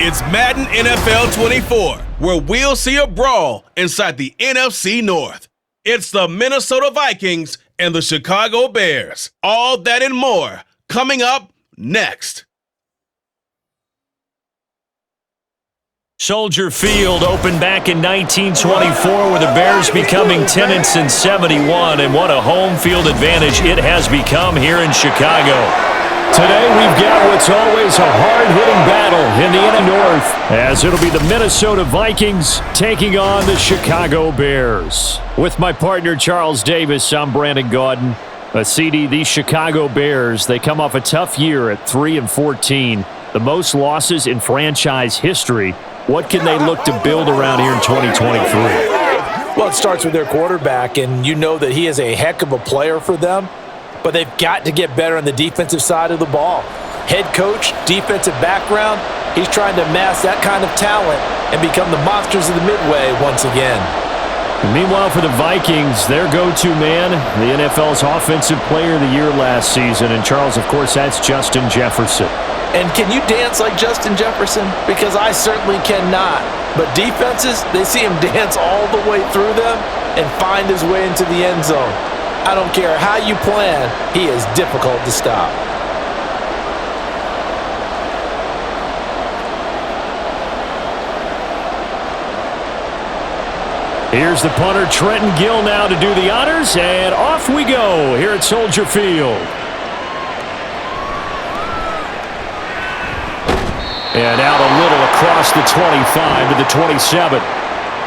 It's Madden NFL 24, where we'll see a brawl inside the NFC North. It's the Minnesota Vikings and the Chicago Bears. All that and more coming up next. Soldier Field opened back in 1924 with the Bears becoming 10-71, and what a home field advantage it has become here in Chicago. Today we've got what's always a hard-hitting battle in the NFC North, as it'll be the Minnesota Vikings taking on the Chicago Bears. With my partner Charles Davis, I'm Brandon Gaudin. CD, these Chicago Bears, they come off a tough year at 3-14, the most losses in franchise history. What can they look to build around here in 2023? Well, it starts with their quarterback, and you know that he is a heck of a player for them, but they've got to get better on the defensive side of the ball. Head coach, defensive background, he's trying to amass that kind of talent and become the monsters of the Midway once again. Meanwhile, for the Vikings, their go-to man, the NFL's Offensive Player of the Year last season, and Charles, of course, that's Justin Jefferson. And can you dance like Justin Jefferson? Because I certainly cannot. But defenses, they see him dance all the way through them and find his way into the end zone. I don't care how you plan, he is difficult to stop. Here's the punter, Trenton Gill, now to do the honors, and off we go here at Soldier Field. And out a little across the 25 to the 27.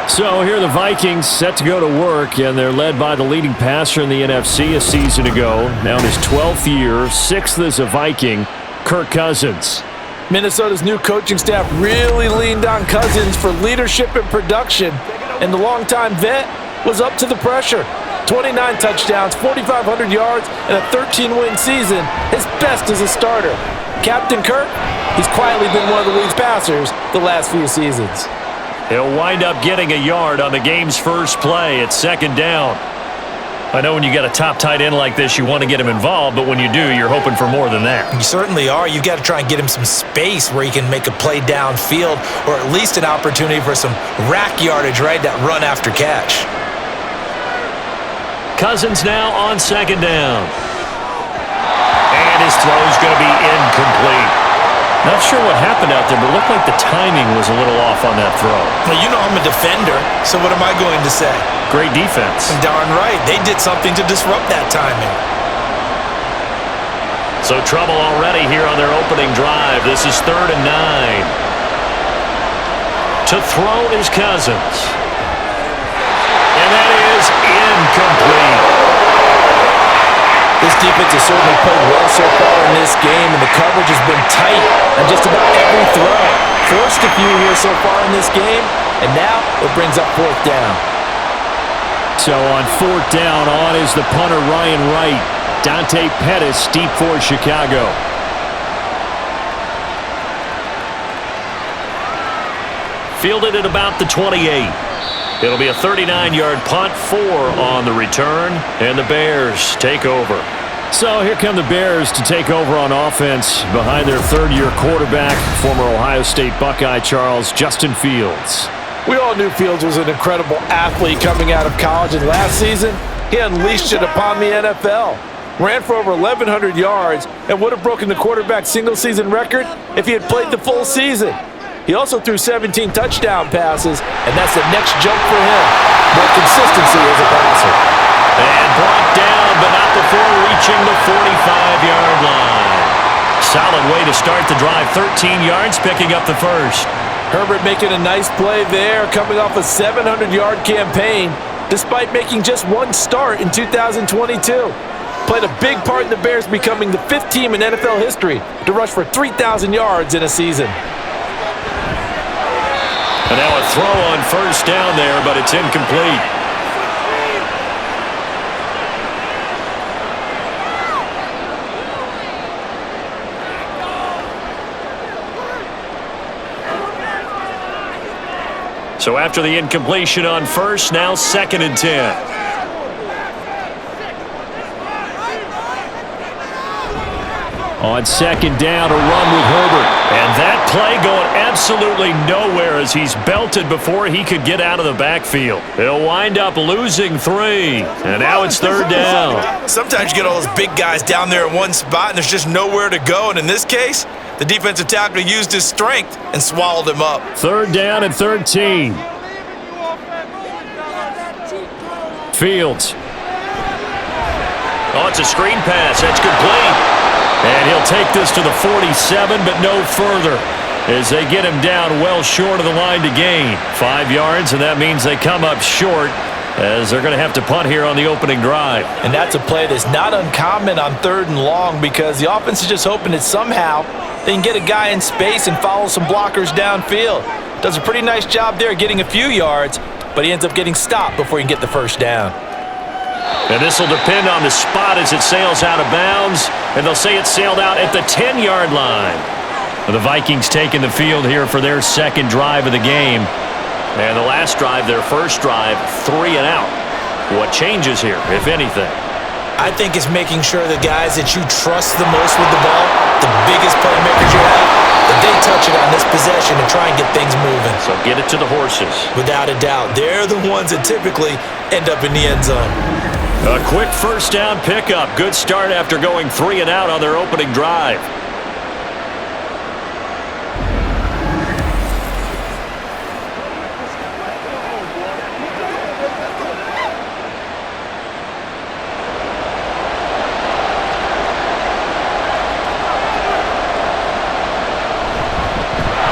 So here are the Vikings set to go to work, and they're led by the leading passer in the NFC a season ago. Now in his 12th year, 6th as a Viking, Kirk Cousins. Minnesota's new coaching staff really leaned on Cousins for leadership and production, and the longtime vet was up to the pressure. 29 touchdowns, 4,500 yards, and a 13-win season, his best as a starter. Captain Kirk, he's quietly been one of the league's passers the last few seasons. He'll wind up getting a yard on the game's first play at second down. I know when you got a top tight end like this, you want to get him involved, but when you do, you're hoping for more than that. You certainly are. You've got to try and get him some space where he can make a play downfield, or at least an opportunity for some rack yardage, right? That run after catch. Cousins now on second down. And his throw is going to be incomplete. Not sure what happened out there, but it looked like the timing was a little off on that throw. Well, you know I'm a defender, so what am I going to say? Great defense. Darn right. They did something to disrupt that timing. So trouble already here on their opening drive. This is 3rd and 9. To throw is Cousins. And that is incomplete. This defense has certainly played well so far in this game, and the coverage has been tight on just about every throw. Forced a few here so far in this game, and now it brings up 4th down. So on 4th down, on is the punter Ryan Wright. Dante Pettis deep for Chicago. Fielded at about the 28. It'll be a 39-yard punt, 4 on the return, and the Bears take over. So here come the Bears to take over on offense behind their 3rd-year quarterback, former Ohio State Buckeye Charles Justin Fields. We all knew Fields was an incredible athlete coming out of college, and last season, he unleashed it upon the NFL. Ran for over 1,100 yards and would have broken the quarterback single-season record if he had played the full season. He also threw 17 touchdown passes, and that's the next jump for him. More consistency as a passer. And brought down, but not before reaching the 45-yard line. Solid way to start the drive. 13 yards, picking up the first. Herbert making a nice play there, coming off a 700-yard campaign, despite making just one start in 2022. Played a big part in the Bears becoming the 5th team in NFL history to rush for 3,000 yards in a season. And now a throw on first down there, but it's incomplete. So after the incompletion on first, now 2nd and 10. On second down, a run with Herbert. And that play going absolutely nowhere as he's belted before he could get out of the backfield. He'll wind up losing 3. And now it's third down. Sometimes you get all those big guys down there in one spot and there's just nowhere to go. And in this case, the defensive tackle used his strength and swallowed him up. Third down and 13. Fields. Oh, it's a screen pass. That's complete. And he'll take this to the 47, but no further as they get him down well short of the line to gain. 5 yards, and that means they come up short as they're going to have to punt here on the opening drive. And that's a play that's not uncommon on 3rd and long because the offense is just hoping that somehow they can get a guy in space and follow some blockers downfield. Does a pretty nice job there getting a few yards, but he ends up getting stopped before he can get the first down. And this will depend on the spot as it sails out of bounds, and they'll say it sailed out at the 10-yard line. The Vikings taking the field here for their second drive of the game. And the last drive, their first drive, 3 and out. What changes here, if anything? I think it's making sure the guys that you trust the most with the ball, the biggest playmakers you have, that they touch it on this possession and try and get things moving. So get it to the horses. Without a doubt. They're the ones that typically end up in the end zone. A quick first down pickup. Good start after going 3 and out on their opening drive.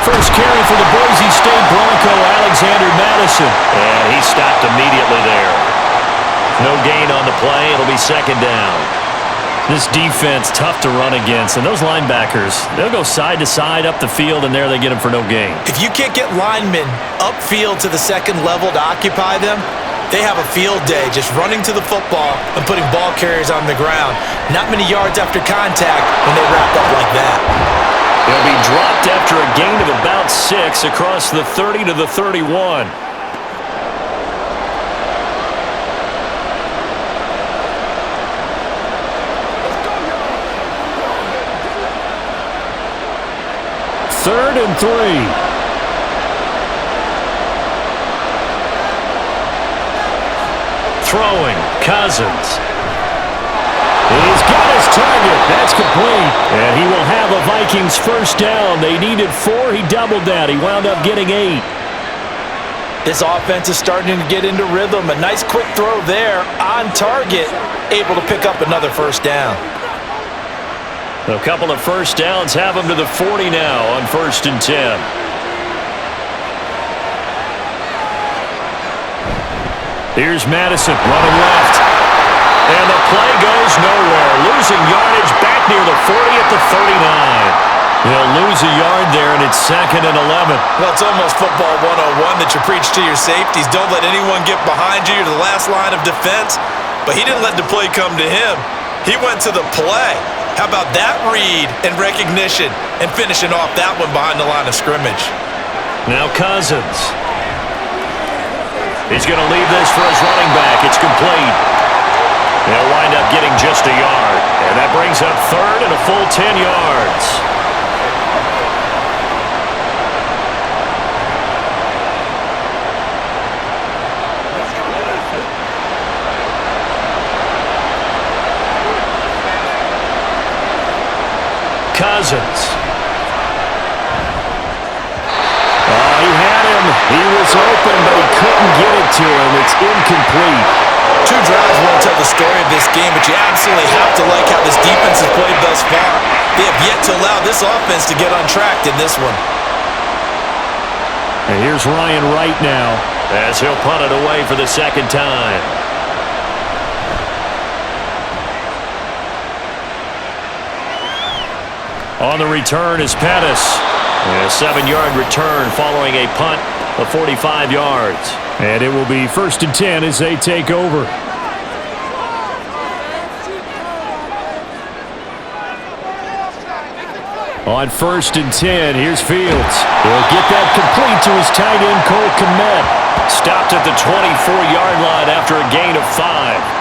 First carry for the Boise State Bronco, Alexander Madison. And he stopped immediately there. No gain on the play. It'll be second down. This defense, tough to run against. And those linebackers, they'll go side to side up the field, and there they get them for no gain. If you can't get linemen upfield to the second level to occupy them, they have a field day just running to the football and putting ball carriers on the ground. Not many yards after contact when they wrap up like that. They'll be dropped after a gain of about 6 across the 30 to the 31. Third and 3. Throwing, Cousins. He's got his target. That's complete. And he will have a Vikings first down. They needed 4. He doubled that. He wound up getting 8. This offense is starting to get into rhythm. A nice quick throw there on target. Able to pick up another first down. A couple of first downs have him to the 40 now on 1st and 10. Here's Madison running left. And the play goes nowhere. Losing yardage back near the 40 at the 39. He'll lose a yard there, and it's 2nd and 11. Well, it's almost football 101 that you preach to your safeties. Don't let anyone get behind you. You're the last line of defense. But he didn't let the play come to him. He went to the play. How about that read and recognition and finishing off that one behind the line of scrimmage? Now Cousins. He's going to leave this for his running back. It's complete. They'll wind up getting just a yard. And that brings up 3rd and a full 10 yards. Cousins. Oh, he had him. He was open, but he couldn't get it to him. It's incomplete. 2 drives won't tell the story of this game, but you absolutely have to like how this defense has played thus far. They have yet to allow this offense to get untracked in this one. And here's Ryan Wright now as he'll punt it away for the second time. On the return is Pettis. A 7-yard return following a punt of 45 yards. And it will be 1st and 10 as they take over. On 1st and 10, here's Fields. He'll get that complete to his tight end, Cole Kmet. Stopped at the 24-yard line after a gain of 5.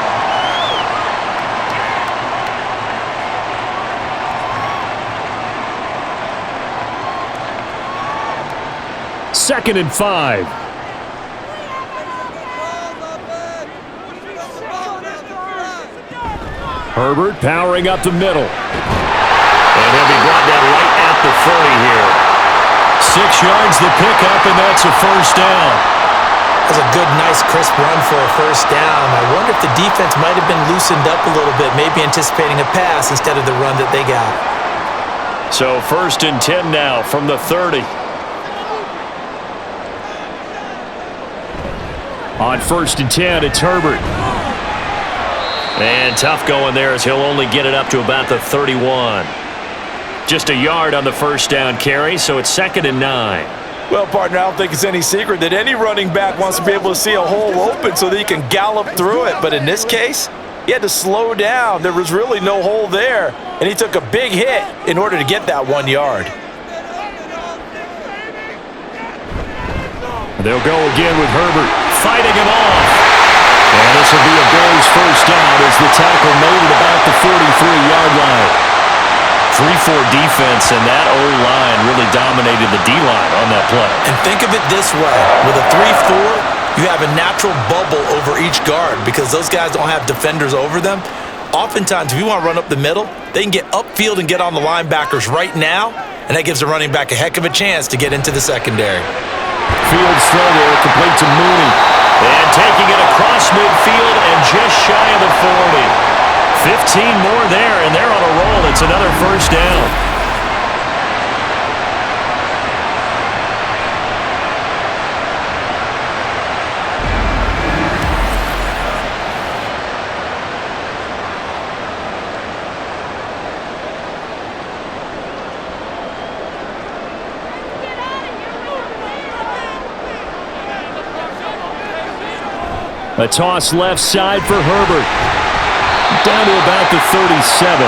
2nd and 5. Herbert powering up the middle. And he'll be brought down right at the 30 here. 6 yards the pickup, and that's a first down. That's a good, nice, crisp run for a first down. I wonder if the defense might have been loosened up a little bit, maybe anticipating a pass instead of the run that they got. So 1st and 10 now from the 30. On 1st and 10, it's Herbert. And tough going there as he'll only get it up to about the 31. Just a yard on the first down carry, so it's 2nd and 9. Well, partner, I don't think it's any secret that any running back wants to be able to see a hole open so that he can gallop through it. But in this case, he had to slow down. There was really no hole there, and he took a big hit in order to get that 1 yard. They'll go again with Herbert, fighting him off. And this will be a Bears first down as the tackle made at about the 43-yard line. 3-4 defense, and that O-line really dominated the D-line on that play. And think of it this way. With a 3-4, you have a natural bubble over each guard because those guys don't have defenders over them. Oftentimes, if you want to run up the middle, they can get upfield and get on the linebackers right now, and that gives the running back a heck of a chance to get into the secondary. Fields throw there, complete to Mooney. And taking it across midfield and just shy of the 40. 15 more there, and they're on a roll. It's another first down. A toss left side for Herbert. Down to about the 37.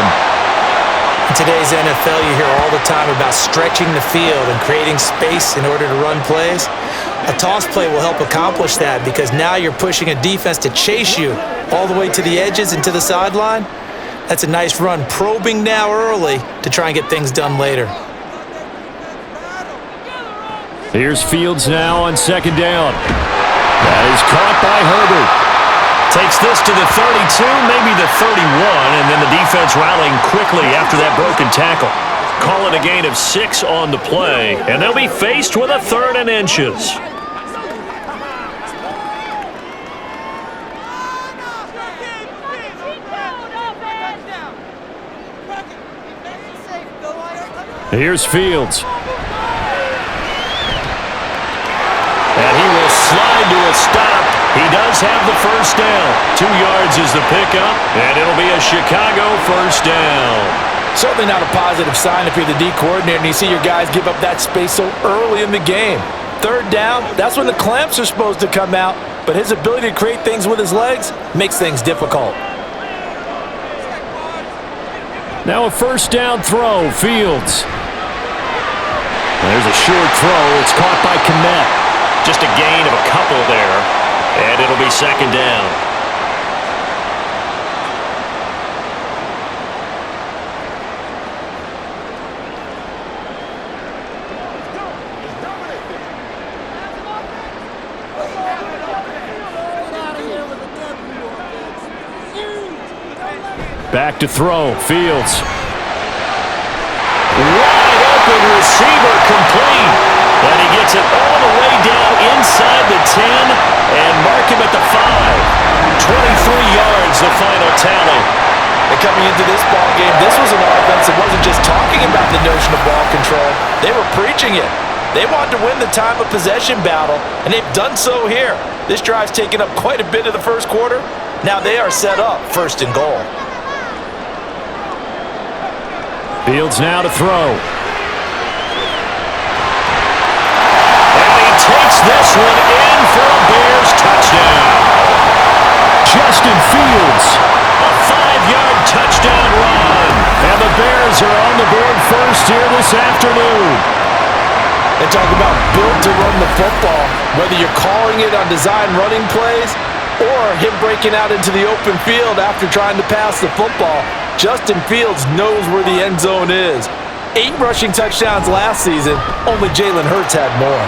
In today's NFL, you hear all the time about stretching the field and creating space in order to run plays. A toss play will help accomplish that because now you're pushing a defense to chase you all the way to the edges and to the sideline. That's a nice run, probing now early to try and get things done later. Here's Fields now on 2nd down. That is caught by Herbert. Takes this to the 32, maybe the 31, and then the defense rallying quickly after that broken tackle. Call it a gain of 6 on the play, and they'll be faced with a 3rd and inches. Here's Fields. And he will slide to a stop. He does have the first down. 2 yards is the pickup, and it'll be a Chicago first down. Certainly not a positive sign if you're the D coordinator and you see your guys give up that space so early in the game. 3rd down, that's when the clamps are supposed to come out, but his ability to create things with his legs makes things difficult. Now a first down throw, Fields. There's a short throw. It's caught by Kmet. Just a gain of a couple there, and it'll be 2nd down. Back to throw, Fields. Wide open receiver complete. And he gets it all the way down inside the 10 and mark him at the 5. 23 yards, the final tally. And coming into this ball game, this was an offense that wasn't just talking about the notion of ball control. They were preaching it. They wanted to win the time of possession battle, and they've done so here. This drive's taken up quite a bit of the first quarter. Now they are set up 1st and goal. Fields now to throw. Takes this one in for a Bears touchdown. Justin Fields, a 5-yard touchdown run. And the Bears are on the board first here this afternoon. They talk about built to run the football. Whether you're calling it on design running plays or him breaking out into the open field after trying to pass the football, Justin Fields knows where the end zone is. 8 rushing touchdowns last season, only Jalen Hurts had more.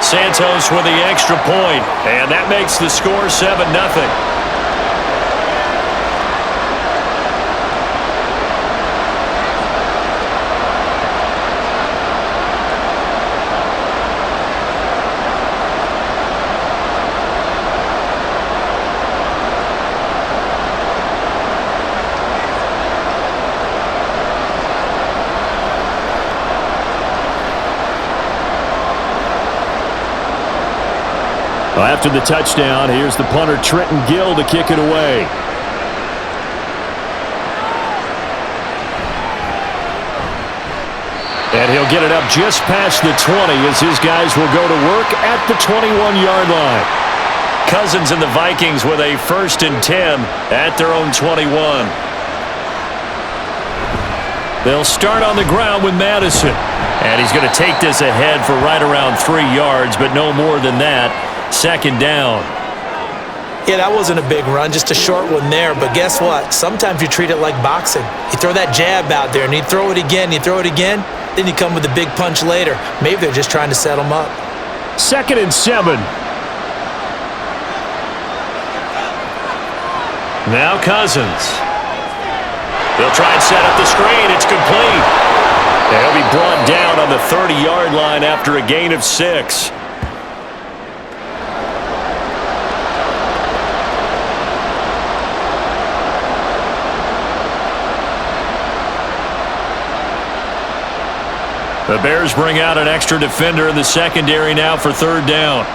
Santos with the extra point, and that makes the score 7-0. After the touchdown, here's the punter Trenton Gill to kick it away. And he'll get it up just past the 20 as his guys will go to work at the 21-yard line. Cousins and the Vikings with a 1st and 10 at their own 21. They'll start on the ground with Madison. And he's going to take this ahead for right around 3 yards, but no more than that. 2nd down. Yeah, that wasn't a big run, just a short one there. But guess what? Sometimes you treat it like boxing. You throw that jab out there, and you throw it again, then you come with a big punch later. Maybe they're just trying to set them up. 2nd and 7. Now Cousins. They'll try and set up the screen. It's complete. They'll be brought down on the 30-yard line after a gain of 6. The Bears bring out an extra defender in the secondary now for 3rd down.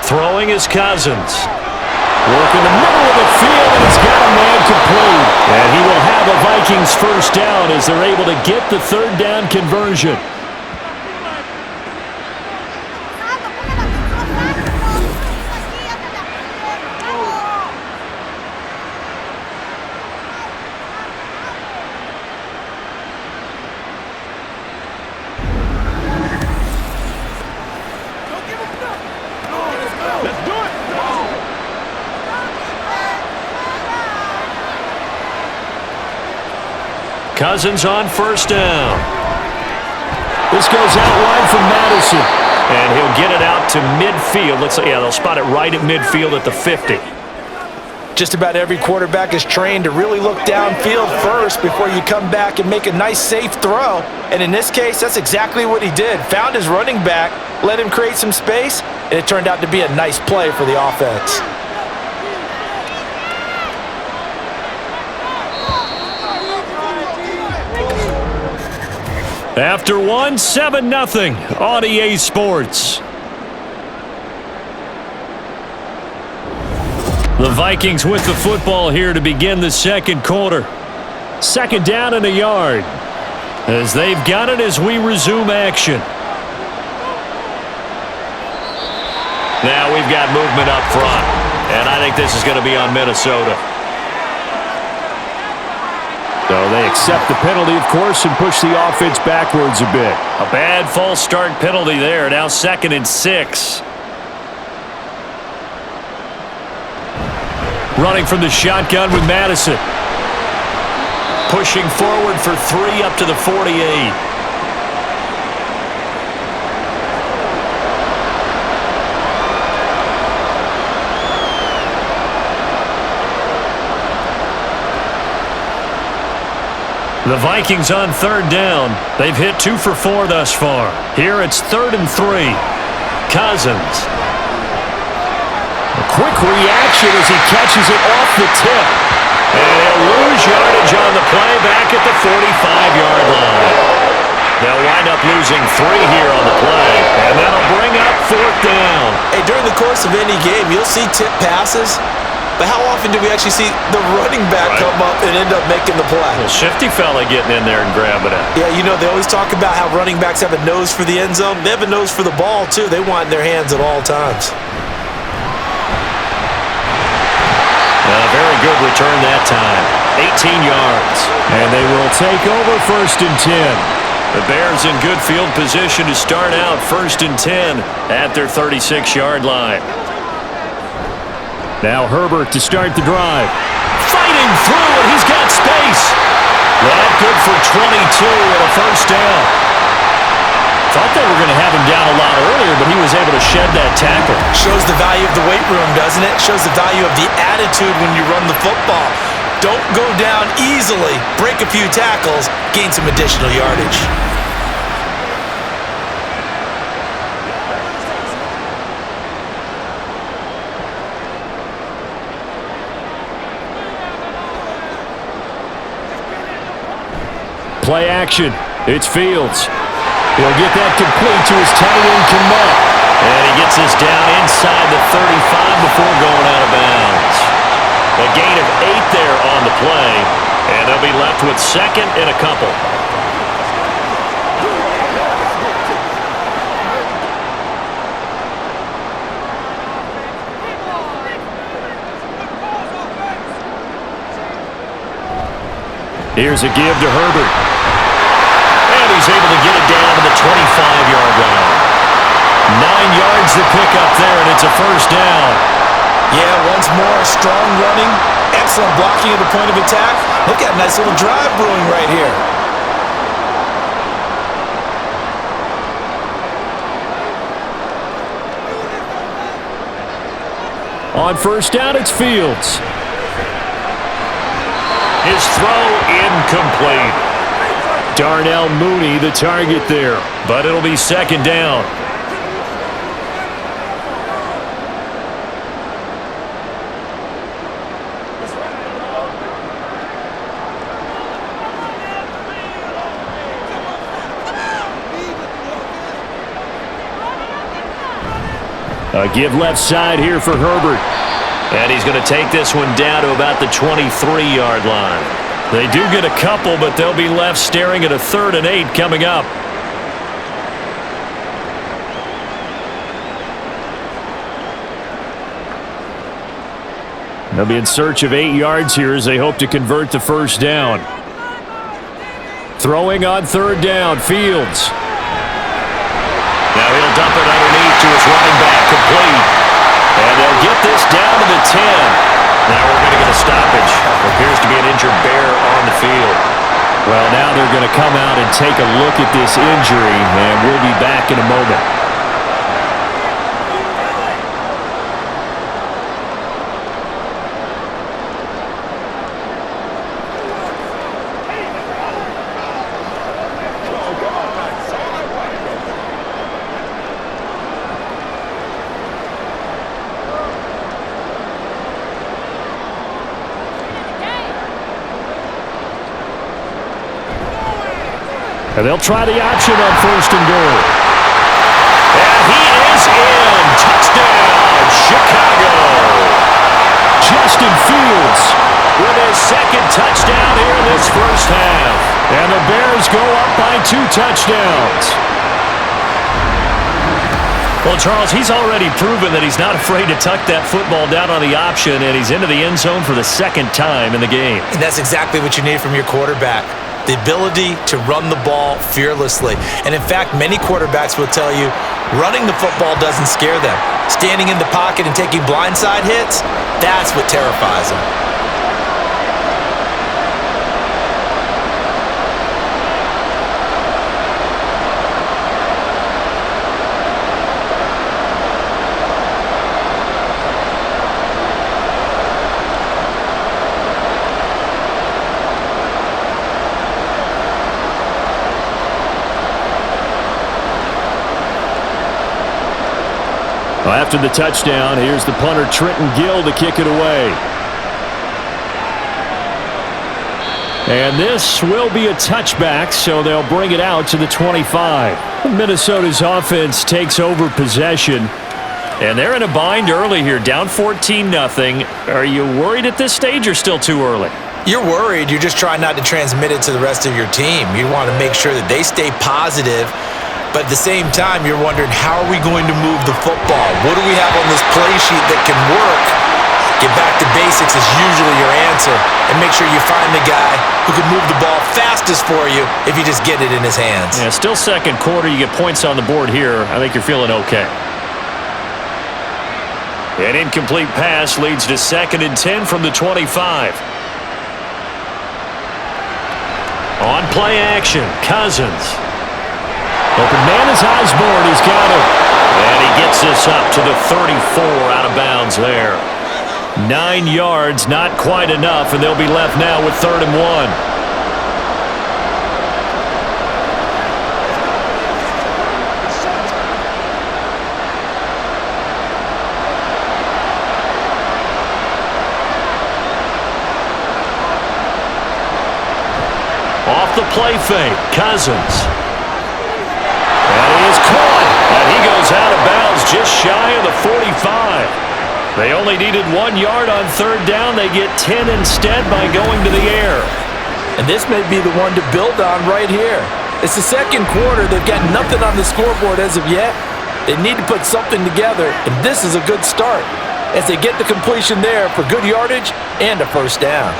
Throwing is Cousins. Work in the middle of the field, and he's got a man complete. And he will have a Vikings 1st down as they're able to get the 3rd down conversion. Cousins on 1st down. This goes out wide from Madison. And he'll get it out to midfield. They'll spot it right at midfield at the 50. Just about every quarterback is trained to really look downfield first before you come back and make a nice, safe throw. And in this case, that's exactly what he did. Found his running back, let him create some space, and it turned out to be a nice play for the offense. After 7-0 on EA Sports. The Vikings with the football here to begin the 2nd quarter. 2nd down and a yard. As they've got it as we resume action. Now we've got movement up front. And I think this is going to be on Minnesota. So they accept the penalty, of course, and push the offense backwards a bit. A bad false start penalty there. Now 2nd and 6. Running from the shotgun with Madison. Pushing forward for 3 up to the 48. The Vikings on 3rd down. They've hit 2 for 4 thus far. Here it's 3rd and 3. Cousins. A quick reaction as he catches it off the tip. And he'll lose yardage on the play back at the 45-yard line. They'll wind up losing 3 here on the play. And that'll bring up 4th down. Hey, during the course of any game, you'll see tip passes. But how often do we actually see the running back come up and end up making the play? Well, shifty fella getting in there and grabbing it. Yeah, they always talk about how running backs have a nose for the end zone. They have a nose for the ball, too. They want it in their hands at all times. A very good return that time. 18 yards. And they will take over 1st and 10. The Bears in good field position to start out 1st and 10 at their 36-yard line. Now Herbert to start the drive. Fighting through, and he's got space. That good for 22 and a 1st down. Thought they were going to have him down a lot earlier, but he was able to shed that tackle. Shows the value of the weight room, doesn't it? Shows the value of the attitude when you run the football. Don't go down easily. Break a few tackles. Gain some additional yardage. Play action. It's Fields. He'll get that complete to his tight end, Kmet. And he gets this down inside the 35 before going out of bounds. A gain of 8 there on the play, and they'll be left with second and a couple. Here's a give to Herbert. And he's able to get it down to the 25-yard line. 9 yards to pick up there, and it's a first down. Yeah, once more, strong running, excellent blocking at the point of attack. Look at a nice little drive brewing right here. On first down, it's Fields. His throw incomplete. Darnell Mooney, the target there. But it'll be second down. A give left side here for Herbert. And he's going to take this one down to about the 23-yard line. They do get a couple, but they'll be left staring at a 3rd and 8 coming up. They'll be in search of 8 yards here as they hope to convert the first down. Throwing on 3rd down, Fields. Now he'll dump it underneath to his running back, complete. And they'll get this down to the 10. Now we're going to get a stoppage. Appears to be an injured Bear on the field. Well, now they're going to come out and take a look at this injury, and we'll be back in a moment. And they'll try the option on 1st and goal. And he is in. Touchdown, Chicago. Justin Fields with his 2nd touchdown here in this first half. And the Bears go up by 2 touchdowns. Well, Charles, he's already proven that he's not afraid to tuck that football down on the option, and he's into the end zone for the 2nd time in the game. And that's exactly what you need from your quarterback. The ability to run the ball fearlessly. And in fact, many quarterbacks will tell you running the football doesn't scare them. Standing in the pocket and taking blindside hits, that's what terrifies them. After the touchdown, here's the punter Trenton Gill to kick it away. And this will be a touchback, so they'll bring it out to the 25. Minnesota's offense takes over possession. And they're in a bind early here, down 14-0. Are you worried at this stage or still too early? You're worried. You're just trying not to transmit it to the rest of your team. You want to make sure that they stay positive. But at the same time, you're wondering, how are we going to move the football? What do we have on this play sheet that can work? Get back to basics is usually your answer. And make sure you find the guy who can move the ball fastest for you if you just get it in his hands. Yeah, still 2nd quarter. You get points on the board here. I think you're feeling okay. An incomplete pass leads to 2nd and 10 from the 25. On play action, Cousins. Open man is Osborne. He's got it. And he gets this up to the 34 out of bounds there. 9 yards, not quite enough, and they'll be left now with 3rd and 1. Off the play fake, Cousins. And he is caught. And he goes out of bounds just shy of the 45. They only needed 1 yard on 3rd down. They get 10 instead by going to the air. And this may be the one to build on right here. It's the second quarter. They've got nothing on the scoreboard as of yet. They need to put something together, and this is a good start as they get the completion there for good yardage and a 1st down.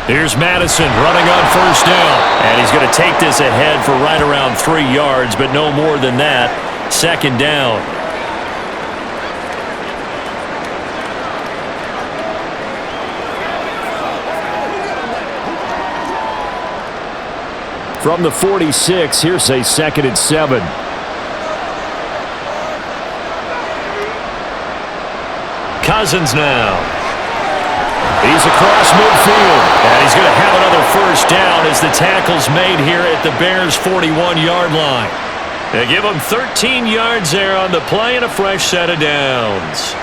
Here's Madison running on 1st down. And he's going to take this ahead for right around 3 yards, but no more than that. 2nd down. From the 46, here's a 2nd and 7. Cousins now. He's across midfield, and he's going to have another 1st down as the tackle's made here at the Bears' 41-yard line. They give him 13 yards there on the play and a fresh set of downs.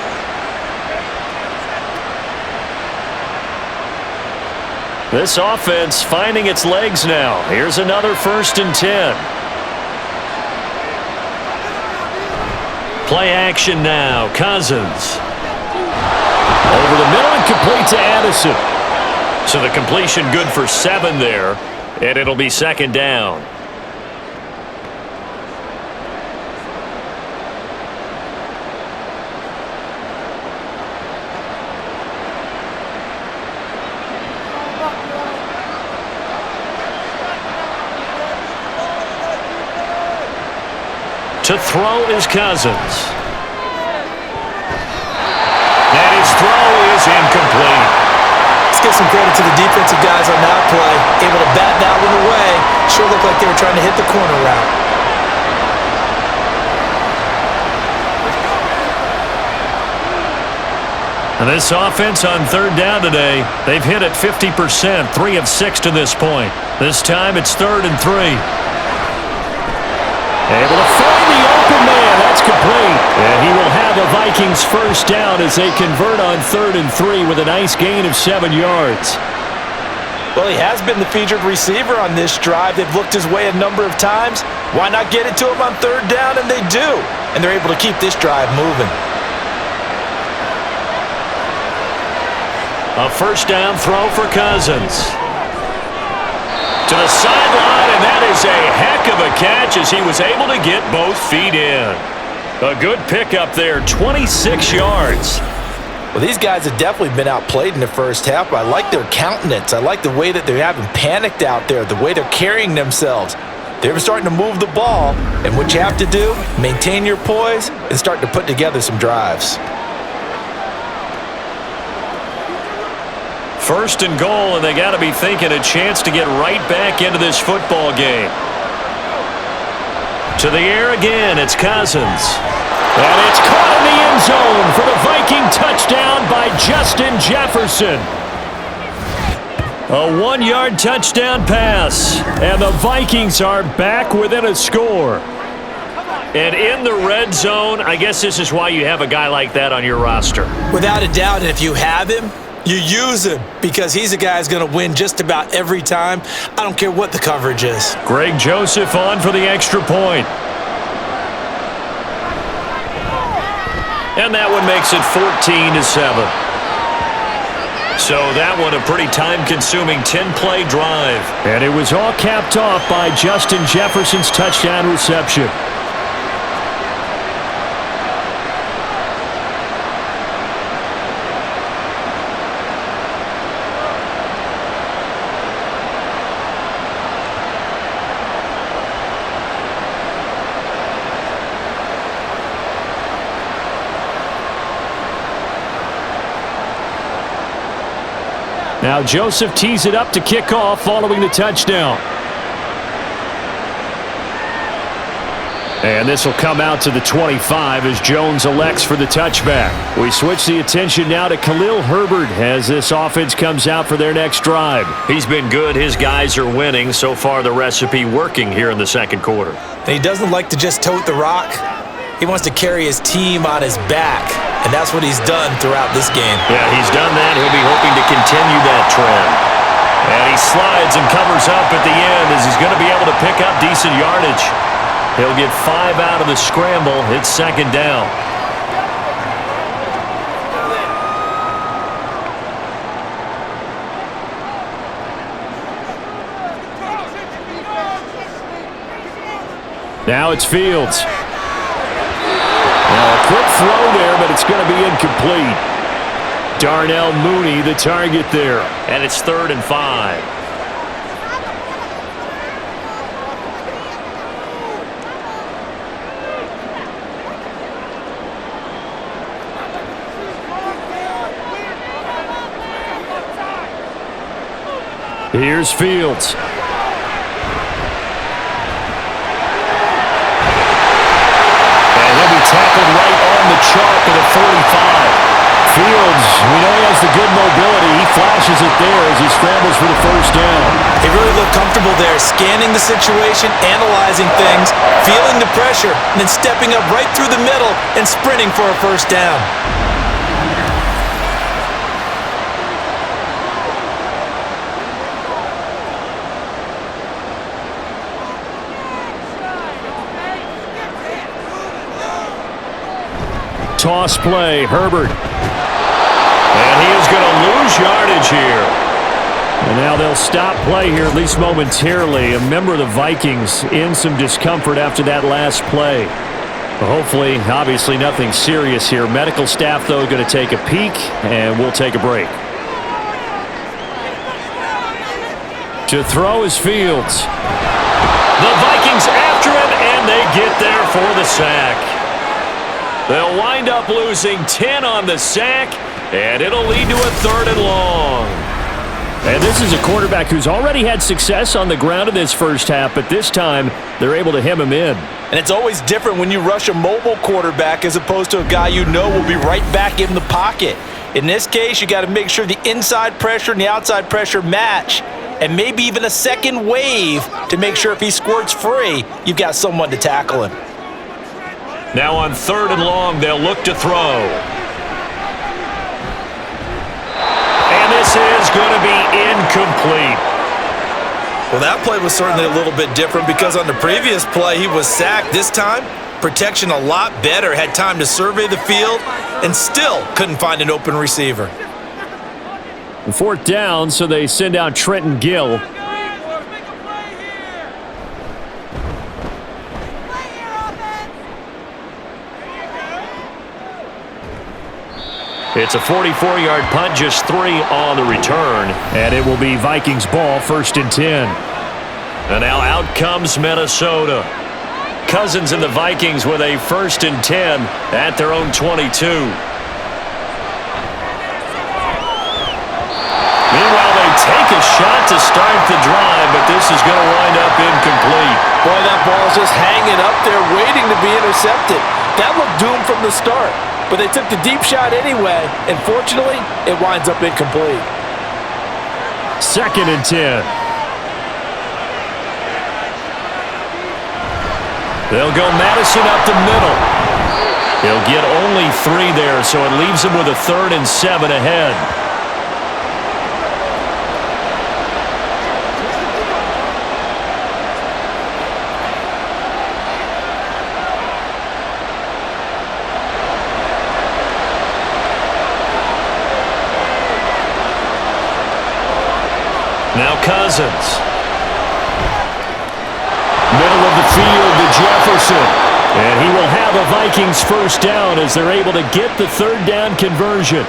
This offense finding its legs now. Here's another 1st and 10. Play action now. Cousins. Over the middle and complete to Addison. So the completion good for 7 there, and it'll be 2nd down. To throw is Cousins. And his throw is incomplete. Let's give some credit to the defensive guys on that play. Able to bat that one away. Sure looked like they were trying to hit the corner route. And this offense on 3rd down today, they've hit it 50%, 3 of 6 to this point. This time it's 3rd and 3. Able to find the open man. That's complete. And he will have a Vikings 1st down as they convert on 3rd and 3 with a nice gain of 7 yards. Well, he has been the featured receiver on this drive. They've looked his way a number of times. Why not get it to him on 3rd down? And they do. And they're able to keep this drive moving. A 1st down throw for Cousins. To the sideline, and that is a heck of a catch as he was able to get both feet in. A good pickup there, 26 yards. Well, these guys have definitely been outplayed in the 1st half, but I like their countenance. I like the way that they haven't panicked out there, the way they're carrying themselves. They're starting to move the ball, and what you have to do, maintain your poise and start to put together some drives. 1st and goal, and they got to be thinking a chance to get right back into this football game. To the air again, it's Cousins. And it's caught in the end zone for the Viking touchdown by Justin Jefferson. A 1-yard touchdown pass, and the Vikings are back within a score. And in the red zone, I guess this is why you have a guy like that on your roster. Without a doubt, and if you have him, you use him because he's a guy who's going to win just about every time. I don't care what the coverage is. Greg Joseph on for the extra point. And that one makes it 14-7. So that one a pretty time-consuming 10-play drive. And it was all capped off by Justin Jefferson's touchdown reception. Now Joseph tees it up to kick off following the touchdown. And this will come out to the 25 as Jones elects for the touchback. We switch the attention now to Khalil Herbert as this offense comes out for their next drive. He's been good. His guys are winning. So far, the recipe working here in the second quarter. He doesn't like to just tote the rock. He wants to carry his team on his back, and that's what he's done throughout this game. Yeah, he's done that. He'll be hoping to continue that trend. And he slides and covers up at the end as he's going to be able to pick up decent yardage. He'll get 5 out of the scramble. It's second down. Now it's Fields. Now a quick throw there, but it's going to be incomplete. Darnell Mooney, the target there. And it's 3rd and 5. Here's Fields. And he'll be tackled right on the chalk at the 45. Fields, we know he has the good mobility. He flashes it there as he scrambles for the first down. He really looked comfortable there, scanning the situation, analyzing things, feeling the pressure, and then stepping up right through the middle and sprinting for a first down. Toss play, Herbert. And he is going to lose yardage here. And now they'll stop play here, at least momentarily. A member of the Vikings in some discomfort after that last play. Hopefully, obviously nothing serious here. Medical staff, though, going to take a peek, and we'll take a break. To throw is Fields. The Vikings after him, and they get there for the sack. They'll wind up losing 10 on the sack, and it'll lead to a 3rd and long. And this is a quarterback who's already had success on the ground in this first half, but this time they're able to hem him in. And it's always different when you rush a mobile quarterback as opposed to a guy you know will be right back in the pocket. In this case, you got to make sure the inside pressure and the outside pressure match, and maybe even a second wave to make sure if he squirts free, you've got someone to tackle him. Now on 3rd and long, they'll look to throw. And this is going to be incomplete. Well, that play was certainly a little bit different because on the previous play, he was sacked. This time, protection a lot better, had time to survey the field, and still couldn't find an open receiver. 4th down, so they send out Trenton Gill. It's a 44-yard punt, just 3 on the return. And it will be Vikings ball, 1st and 10. And now out comes Minnesota. Cousins and the Vikings with a 1st and 10 at their own 22. Meanwhile, they take a shot to start the drive, but this is going to wind up incomplete. Boy, that ball's just hanging up there waiting to be intercepted. That looked doomed from the start. But they took the deep shot anyway, and fortunately, it winds up incomplete. 2nd and 10. They'll go Madison up the middle. He'll get only 3 there, so it leaves him with a 3rd and 7 ahead. Now Cousins. Middle of the field to Jefferson. And he will have a Vikings first down as they're able to get the 3rd down conversion.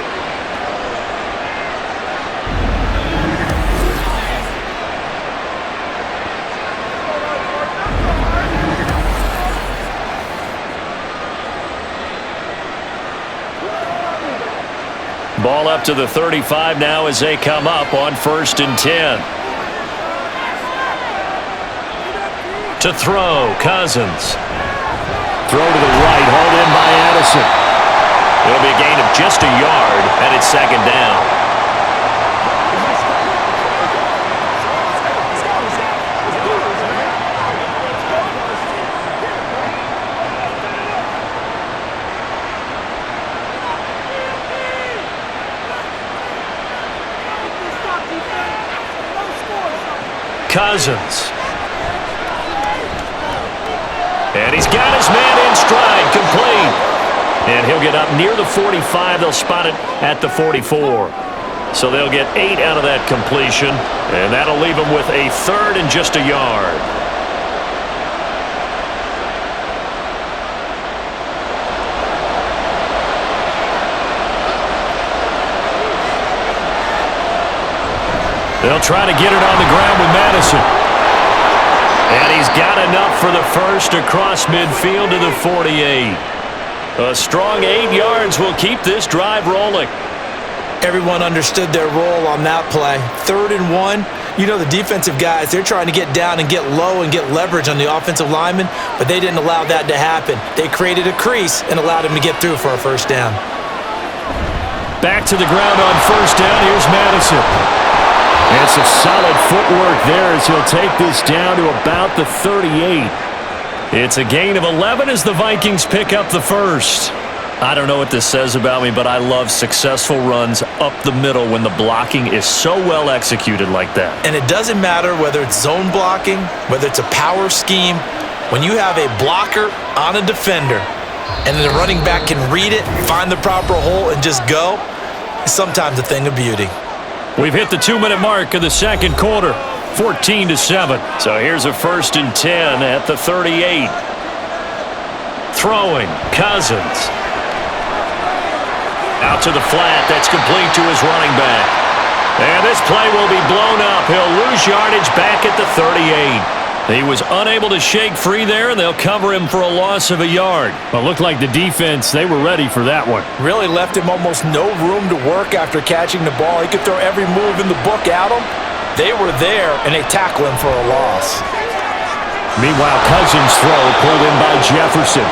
Ball up to the 35 now as they come up on 1st and 10. To throw, Cousins. Throw to the right, hauled in by Addison. It'll be a gain of just a yard, and it's 2nd down. Cousins. And he's got his man in stride, complete. And he'll get up near the 45. They'll spot it at the 44. So they'll get 8 out of that completion, and that'll leave them with a 3rd and just a yard. They'll try to get it on the ground with Madison. And he's got enough for the first across midfield to the 48. A strong 8 yards will keep this drive rolling. Everyone understood their role on that play. 3rd and 1. You know the defensive guys, they're trying to get down and get low and get leverage on the offensive linemen, but they didn't allow that to happen. They created a crease and allowed him to get through for a 1st down. Back to the ground on 1st down. Here's Madison. And some solid footwork there as he'll take this down to about the 38. It's a gain of 11 as the Vikings pick up the 1st. I don't know what this says about me, but I love successful runs up the middle when the blocking is so well executed like that. And it doesn't matter whether it's zone blocking, whether it's a power scheme. When you have a blocker on a defender and the running back can read it, find the proper hole, and just go, it's sometimes a thing of beauty. We've hit the 2-minute mark of the 2nd quarter, 14-7. So here's a 1st and 10 at the 38. Throwing, Cousins. Out to the flat, that's complete to his running back. And this play will be blown up. He'll lose yardage back at the 38. He was unable to shake free there, and they'll cover him for a loss of a yard. Well, it looked like the defense, they were ready for that one. Really left him almost no room to work after catching the ball. He could throw every move in the book at him. They were there, and they tackle him for a loss. Meanwhile, Cousins' throw pulled in by Jefferson.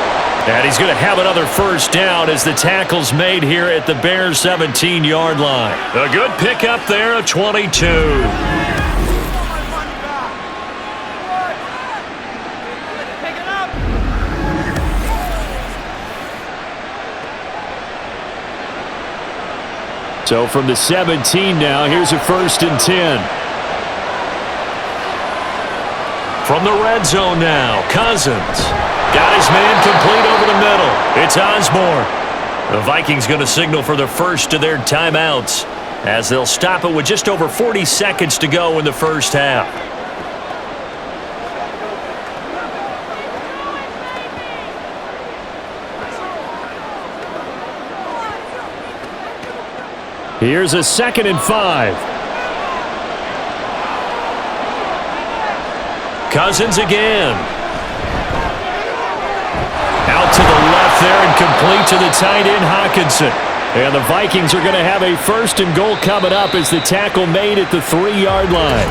And he's going to have another 1st down as the tackle's made here at the Bears' 17-yard line. A good pickup there of 22. So from the 17 now, here's a 1st and 10. From the red zone now, Cousins. Got his man complete over the middle. It's Osborne. The Vikings going to signal for the first of their timeouts as they'll stop it with just over 40 seconds to go in the 1st half. Here's a 2nd and 5. Cousins again. Out to the left there and complete to the tight end, Hockenson. And the Vikings are going to have a 1st and goal coming up as the tackle made at the 3-yard line.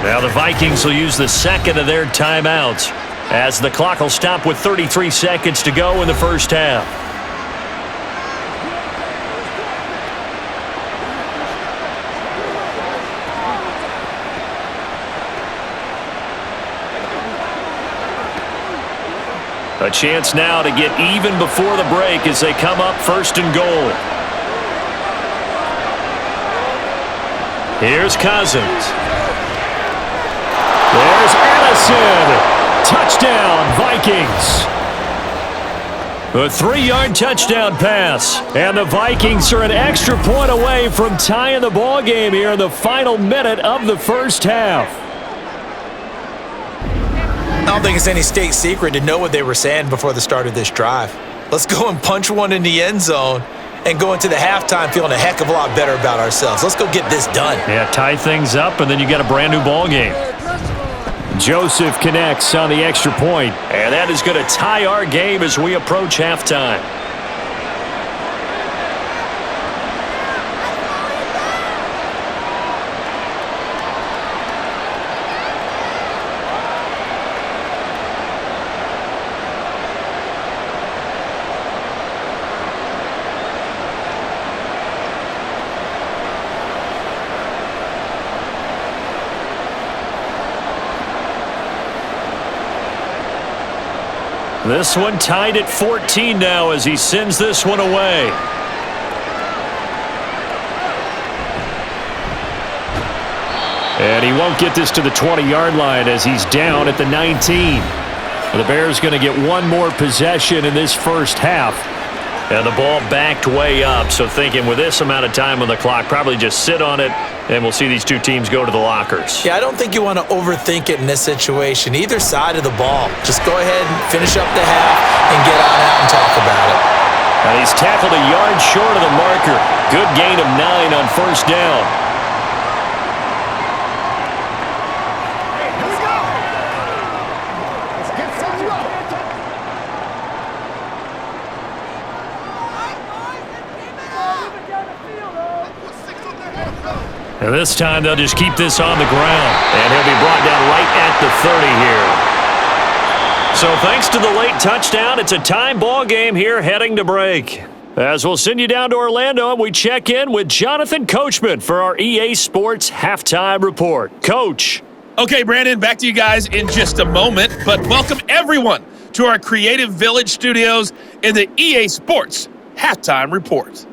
Now the Vikings will use the 2nd of their timeouts as the clock will stop with 33 seconds to go in the 1st half. A chance now to get even before the break as they come up 1st and goal. Here's Cousins. There's Addison. Touchdown, Vikings. A 3-yard touchdown pass. And the Vikings are an extra point away from tying the ball game here in the final minute of the 1st half. I don't think it's any state secret to know what they were saying before the start of this drive. Let's go and punch one in the end zone and go into the halftime feeling a heck of a lot better about ourselves. Let's go get this done. Yeah, tie things up, and then you get a brand-new ball game. Joseph connects on the extra point, and that is going to tie our game as we approach halftime. This one tied at 14 now as he sends this one away. And he won't get this to the 20-yard line as he's down at the 19. The Bears going to get one more possession in this first half. And the ball backed way up, so thinking with this amount of time on the clock, probably just sit on it, and we'll see these two teams go to the lockers. Yeah, I don't think you want to overthink it in this situation. Either side of the ball. Just go ahead and finish up the half and get on out and talk about it. And he's tackled a yard short of the marker. Good gain of 9 on first down. And this time they'll just keep this on the ground. And he'll be brought down right at the 30 here. So thanks to the late touchdown, it's a time ball game here heading to break. As we'll send you down to Orlando and we check in with Jonathan Coachman for our EA Sports Halftime Report. Coach. Okay, Brandon, back to you guys in just a moment. But welcome everyone to our Creative Village studios in the EA Sports Halftime Report.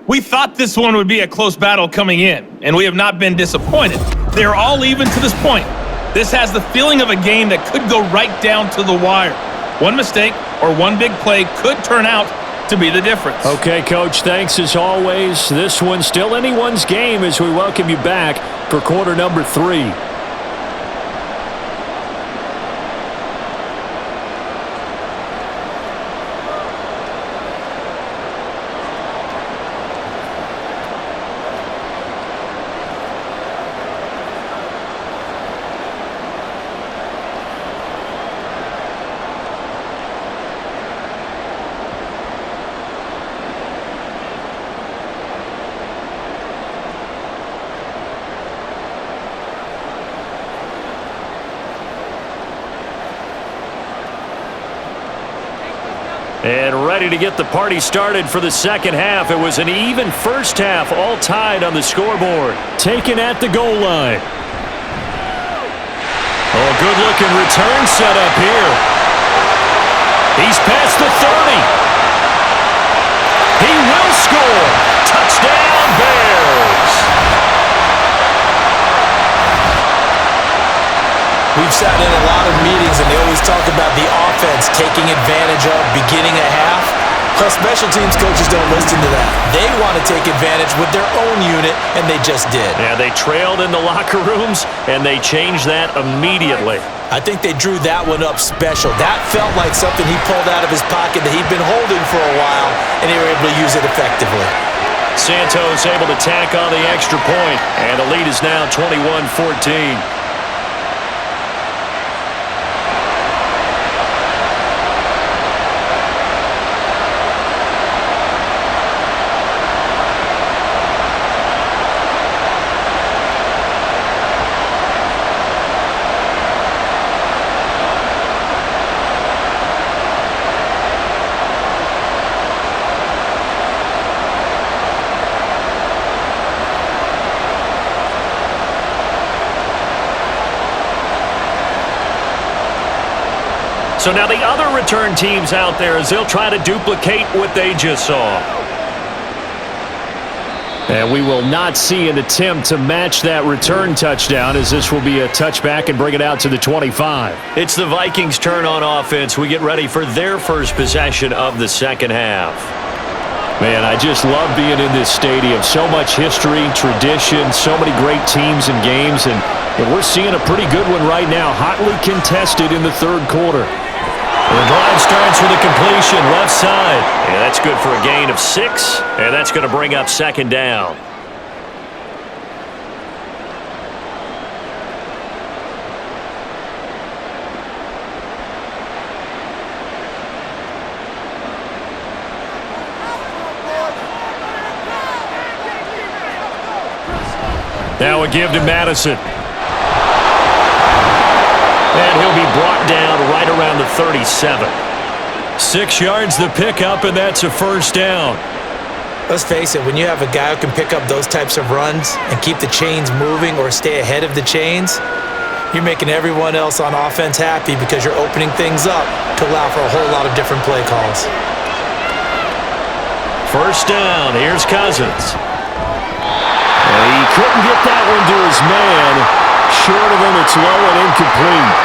We thought this one would be a close battle coming in, and we have not been disappointed. They are all even to this point. This has the feeling of a game that could go right down to the wire. One mistake or one big play could turn out to be the difference. Okay, Coach, thanks as always. This one's still anyone's game as we welcome you back for quarter number 3. And ready to get the party started for the second half. It was an even first half, all tied on the scoreboard. Taken at the goal line. Oh, good-looking return set up here. He's past the 30. He will score. Touchdown, Bears. We've sat in a lot of meetings, and they always talk about the offense taking advantage of beginning a half. Plus, special teams coaches don't listen to that. They want to take advantage with their own unit, and they just did. Yeah, they trailed in the locker rooms, and they changed that immediately. I think they drew that one up special. That felt like something he pulled out of his pocket that he'd been holding for a while, and they were able to use it effectively. Santos able to tack on the extra point, and the lead is now 21-14. So now the other return teams out there as they'll try to duplicate what they just saw. And we will not see an attempt to match that return touchdown as this will be a touchback and bring it out to the 25. It's the Vikings' turn on offense. We get ready for their first possession of the second half. Man, I just love being in this stadium. So much history, tradition, so many great teams and games, and we're seeing a pretty good one right now, hotly contested in the third quarter. The drive starts with a completion left side. And that's good for a gain of 6. And that's going to bring up second down. Now a give to Madison. And he'll be brought down right around the 37. 6 yards the pickup, and that's a first down. Let's face it, when you have a guy who can pick up those types of runs and keep the chains moving or stay ahead of the chains, you're making everyone else on offense happy because you're opening things up to allow for a whole lot of different play calls. First down, here's Cousins. He couldn't get that one to his man. Short of him, it's low and incomplete.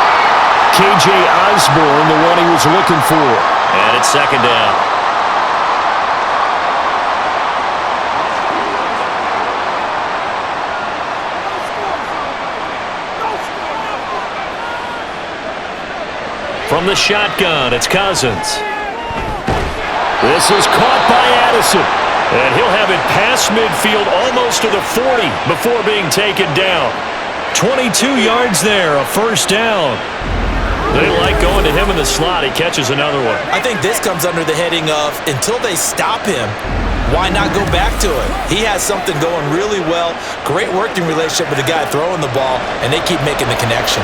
KJ Osborne, the one he was looking for. And it's second down. From the shotgun, it's Cousins. This is caught by Addison. And he'll have it past midfield almost to the 40 before being taken down. 22 yards there, a first down. They like going to him in the slot. He catches another one. I think this comes under the heading of until they stop him, why not go back to it? He has something going really well. Great working relationship with the guy throwing the ball, and they keep making the connection.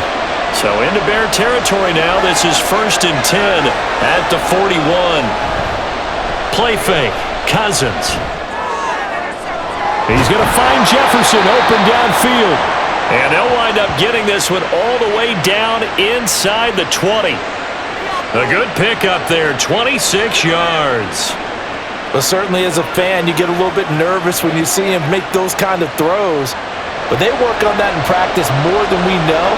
So into Bear territory now. This is 1st and 10 at the 41. Play fake. Cousins. He's going to find Jefferson open downfield. And they'll wind up getting this one all the way down inside the 20. A good pickup there, 26 yards. Well, certainly as a fan, you get a little bit nervous when you see him make those kind of throws. But they work on that in practice more than we know.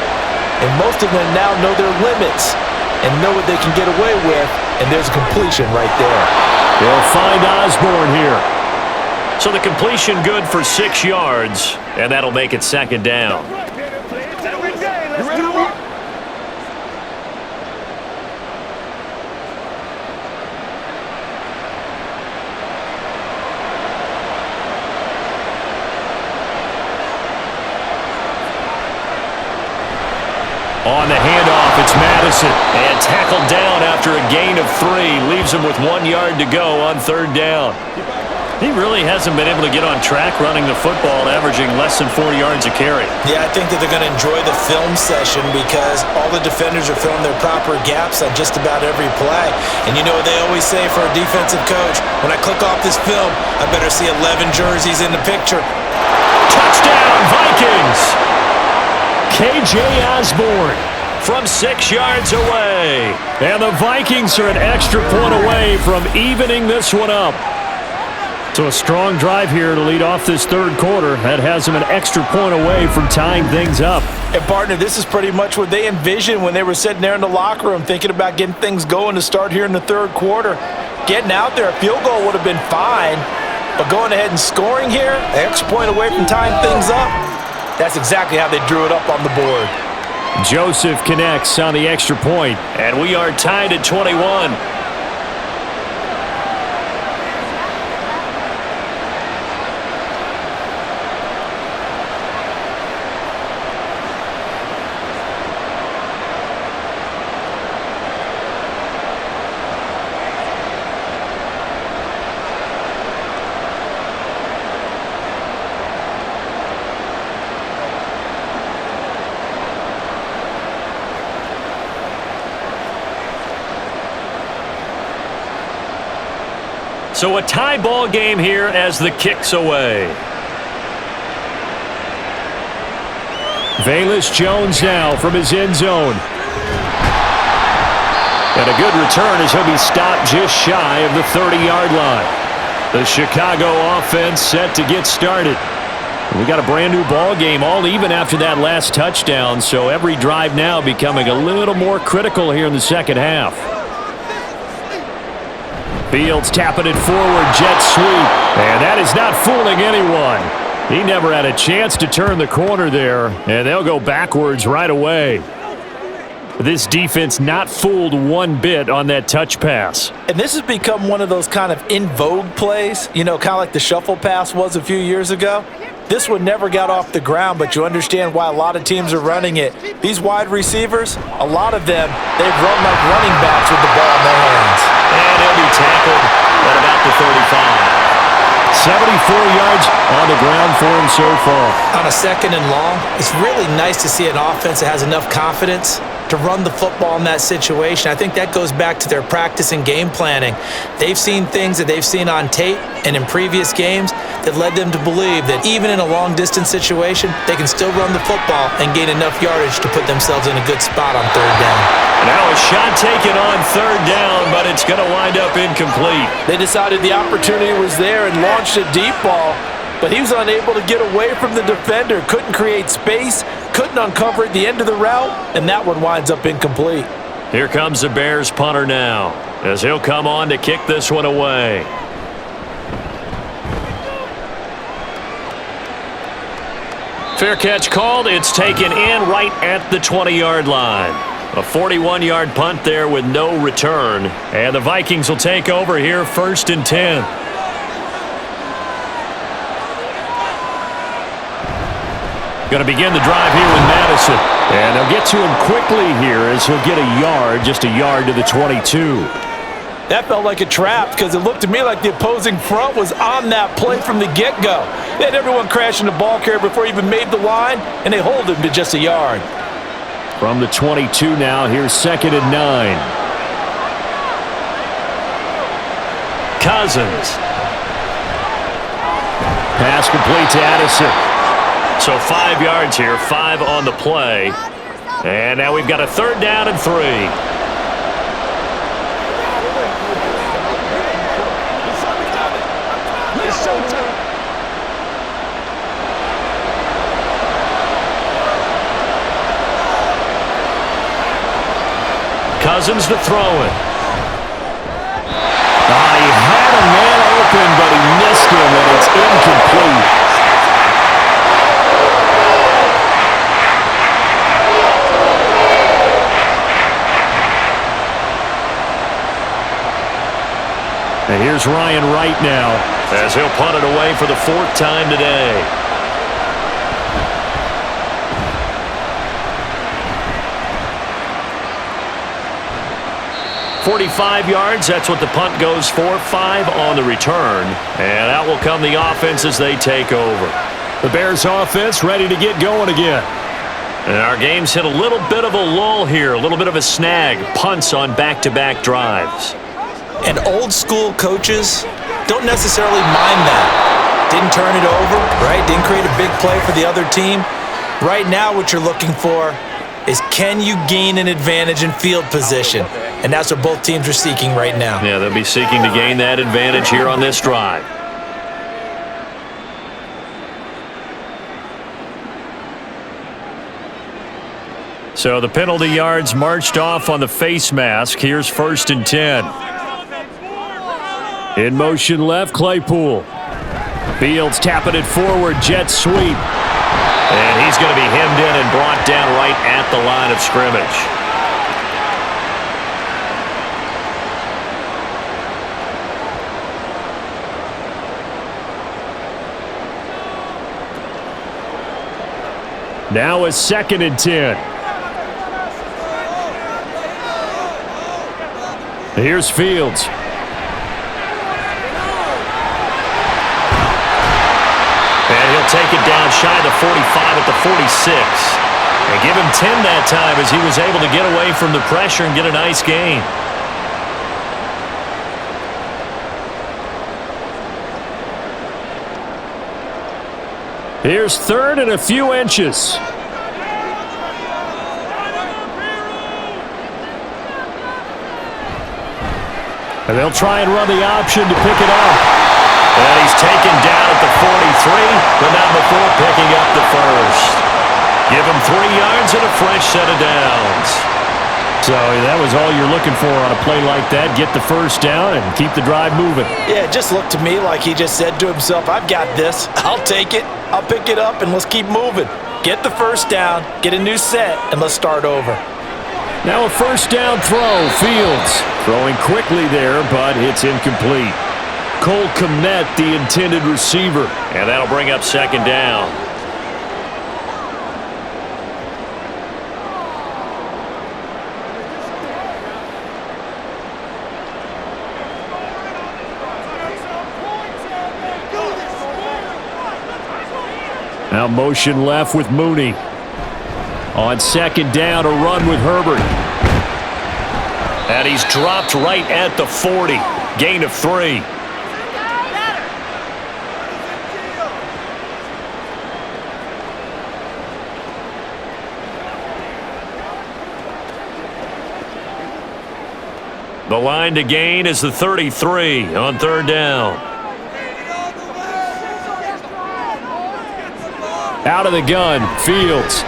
And most of them now know their limits and know what they can get away with. And there's a completion right there. They'll find Osborne here. So the completion good for 6 yards, and that'll make it second down. On the handoff, it's Madison. And tackled down after a gain of 3. Leaves him with 1 yard to go on 3rd down. He really hasn't been able to get on track running the football, averaging less than 4 yards a carry. Yeah, I think that they're going to enjoy the film session because all the defenders are filling their proper gaps on just about every play. And you know what they always say for a defensive coach? When I click off this film, I better see 11 jerseys in the picture. Touchdown, Vikings! KJ Osborne from 6 yards away. And the Vikings are an extra point away from evening this one up. So a strong drive here to lead off this 3rd quarter. That has them an extra point away from tying things up. And, partner, this is pretty much what they envisioned when they were sitting there in the locker room thinking about getting things going to start here in the 3rd quarter. Getting out there, a field goal would have been fine. But going ahead and scoring here, an extra point away from tying things up, that's exactly how they drew it up on the board. Joseph connects on the extra point, and we are tied at 21. So a tie ball game here as the kick's away. Velus Jones now from his end zone. And a good return as he'll be stopped just shy of the 30-yard line. The Chicago offense set to get started. We got a brand new ball game, all even after that last touchdown, so every drive now becoming a little more critical here in the second half. Fields tapping it forward, jet sweep, and that is not fooling anyone. He never had a chance to turn the corner there, and they'll go backwards right away. This defense not fooled one bit on that touch pass. And this has become one of those kind of in vogue plays, you know, kind of like the shuffle pass was a few years ago. This one never got off the ground, but you understand why a lot of teams are running it. These wide receivers, a lot of them, they've run like running backs with the ball in their hands. And he'll be tackled at about the 35. 74 yards on the ground for him so far. On a 2nd and long, it's really nice to see an offense that has enough confidence to run the football in that situation. I think that goes back to their practice and game planning. They've seen things that they've seen on tape and in previous games It led them to believe that even in a long-distance situation, they can still run the football and gain enough yardage to put themselves in a good spot on third down. Now a shot taken on third down, but it's going to wind up incomplete. They decided the opportunity was there and launched a deep ball, but he was unable to get away from the defender, couldn't create space, couldn't uncover at the end of the route, and that one winds up incomplete. Here comes the Bears punter now, as he'll come on to kick this one away. Fair catch called. It's taken in right at the 20-yard line. A 41-yard punt there with no return. And the Vikings will take over here, 1st and 10. Going to begin the drive here with Madison. And they'll get to him quickly here as he'll get a yard, just a yard to the 22. That felt like a trap because it looked to me like the opposing front was on that play from the get-go. They had everyone crashing the ball carrier before he even made the line, and they hold him to just a yard. From the 22 now, here's 2nd and 9. Cousins. Pass complete to Addison. So 5 yards here, 5 on the play. And now we've got a 3rd down and 3. Cousins to throw it. He had a man open, but he missed him, and it's incomplete. And here's Ryan Wright now, as he'll punt it away for the 4th time today. 45 yards, that's what the punt goes for. 5 on the return. And out will come the offense as they take over. The Bears offense ready to get going again. And our game's hit a little bit of a lull here, a little bit of a snag. Punts on back-to-back drives. And old school coaches don't necessarily mind that. Didn't turn it over, right? Didn't create a big play for the other team. Right now what you're looking for is, can you gain an advantage in field position? And that's what both teams are seeking right now. Yeah, they'll be seeking to gain that advantage here on this drive. So the penalty yards marched off on the face mask. Here's 1st and 10. In motion left, Claypool. Fields tapping it forward, jet sweep. And he's going to be hemmed in and brought down right at the line of scrimmage. Now it's 2nd and 10. Here's Fields. And he'll take it down shy of the 45 at the 46. And give him 10 that time as he was able to get away from the pressure and get a nice gain. Here's 3rd and a few inches. And they'll try and run the option to pick it up. And he's taken down at the 43, but not before picking up the first. Give him 3 yards and a fresh set of downs. So that was all you're looking for on a play like that. Get the first down and keep the drive moving. Yeah, it just looked to me like he just said to himself, I've got this. I'll take it. I'll pick it up, and let's keep moving. Get the first down, get a new set, and let's start over. Now a 1st down throw. Fields throwing quickly there, but it's incomplete. Cole Kmet, the intended receiver. And that'll bring up 2nd down. Now motion left with Mooney. On 2nd down, a run with Herbert. And he's dropped right at the 40. Gain of 3. The line to gain is the 33 on third down. Out of the gun, Fields.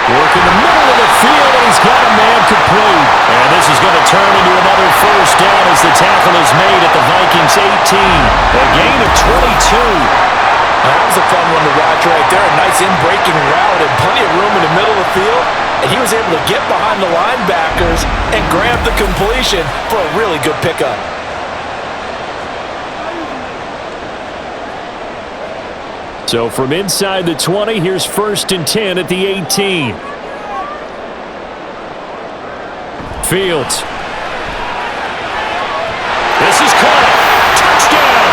Work in the middle of the field, and he's got a man complete. And this is going to turn into another first down as the tackle is made at the Vikings 18. A gain of 22. That was a fun one to watch right there. A nice in-breaking route and plenty of room in the middle of the field. And he was able to get behind the linebackers and grab the completion for a really good pickup. So from inside the 20, here's 1st and 10 at the 18. Fields. This is caught. Touchdown!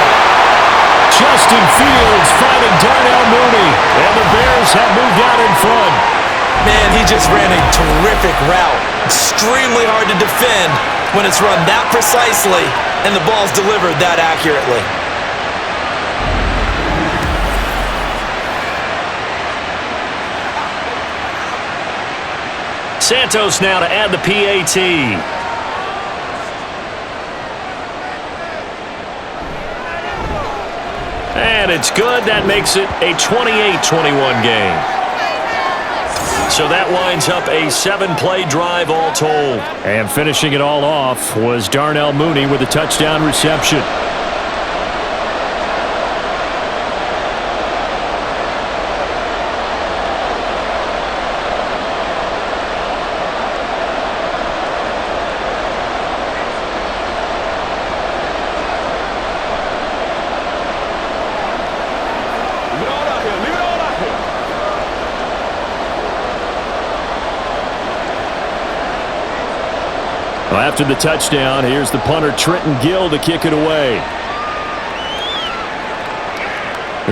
Justin Fields finding Darnell Mooney. And the Bears have moved out in front. Man, he just ran a terrific route. Extremely hard to defend when it's run that precisely and the ball's delivered that accurately. Santos now to add the PAT. And it's good. That makes it a 28-21 game. So that winds up a 7-play drive all told. And finishing it all off was Darnell Mooney with a touchdown reception. After the touchdown, here's the punter Trenton Gill to kick it away.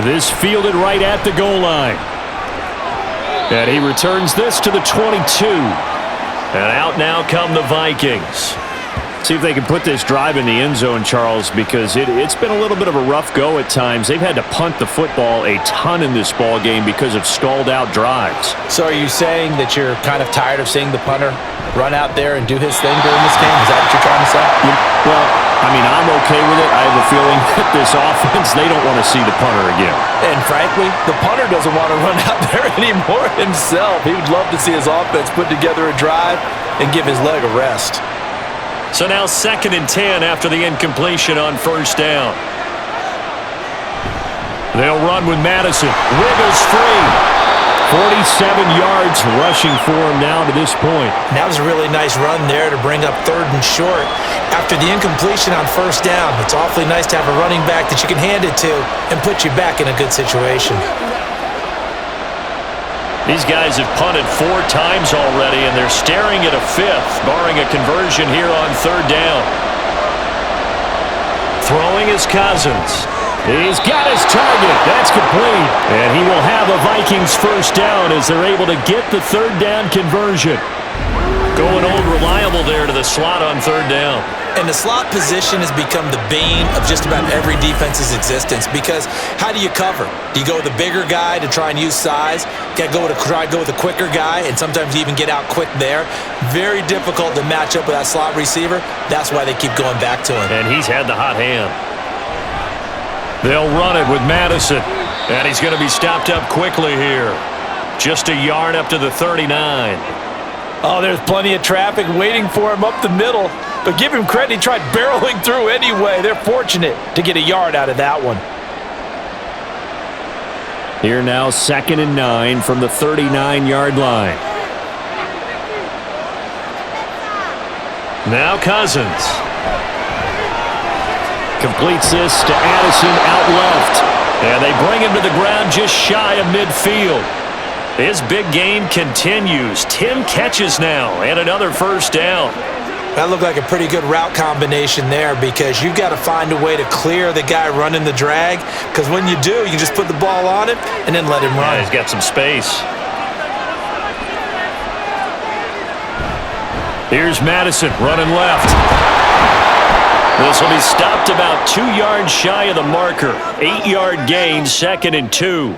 This fielded right at the goal line. And he returns this to the 22. And out now come the Vikings. See if they can put this drive in the end zone, Charles, because it's been a little bit of a rough go at times. They've had to punt the football a ton in this ball game because of stalled out drives. So are you saying that you're kind of tired of seeing the punter run out there and do his thing during this game? Is that what you're trying to say? Well, I mean, I'm okay with it. I have a feeling that this offense, they don't want to see the punter again. And frankly, the punter doesn't want to run out there anymore himself. He would love to see his offense put together a drive and give his leg a rest. So now 2nd and 10 after the incompletion on 1st down. They'll run with Madison. Wiggles free. 47 yards rushing for him now to this point. That was a really nice run there to bring up 3rd and short. After the incompletion on 1st down, it's awfully nice to have a running back that you can hand it to and put you back in a good situation. These guys have punted 4 times already, and they're staring at a 5th, barring a conversion here on 3rd down. Throwing is Cousins. He's got his target. That's complete. And he will have a Vikings 1st down as they're able to get the 3rd down conversion. Going old reliable there to the slot on 3rd down. And the slot position has become the bane of just about every defense's existence because how do you cover? Do you go with a bigger guy to try and use size? You got to try to go with a quicker guy, and sometimes you even get out quick there. Very difficult to match up with that slot receiver. That's why they keep going back to him. And he's had the hot hand. They'll run it with Madison. And he's going to be stopped up quickly here. Just a yard up to the 39. Oh, there's plenty of traffic waiting for him up the middle. But give him credit, he tried barreling through anyway. They're fortunate to get a yard out of that one. Here now 2nd and 9 from the 39-yard line. Now Cousins. Completes this to Addison out left. And they bring him to the ground just shy of midfield. His big game continues. 10 catches now and another 1st down. That looked like a pretty good route combination there because you've got to find a way to clear the guy running the drag because when you do, you just put the ball on him and then let him run. Yeah, he's got some space. Here's Madison running left. This will be stopped about 2 yards shy of the marker. 8-yard gain, 2nd and 2.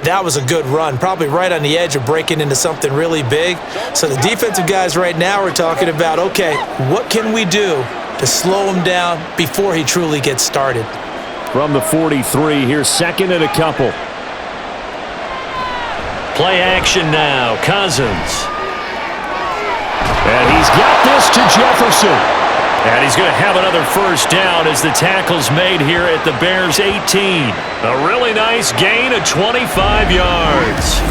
that was a good run, probably right on the edge of breaking into something really big. So the defensive guys right now are talking about, okay, what can we do to slow him down before he truly gets started? From the 43, here's second and a couple. Play action now, Cousins. And he's got this to Jefferson. And he's going to have another first down as the tackle's made here at the Bears' 18. A really nice gain of 25 yards.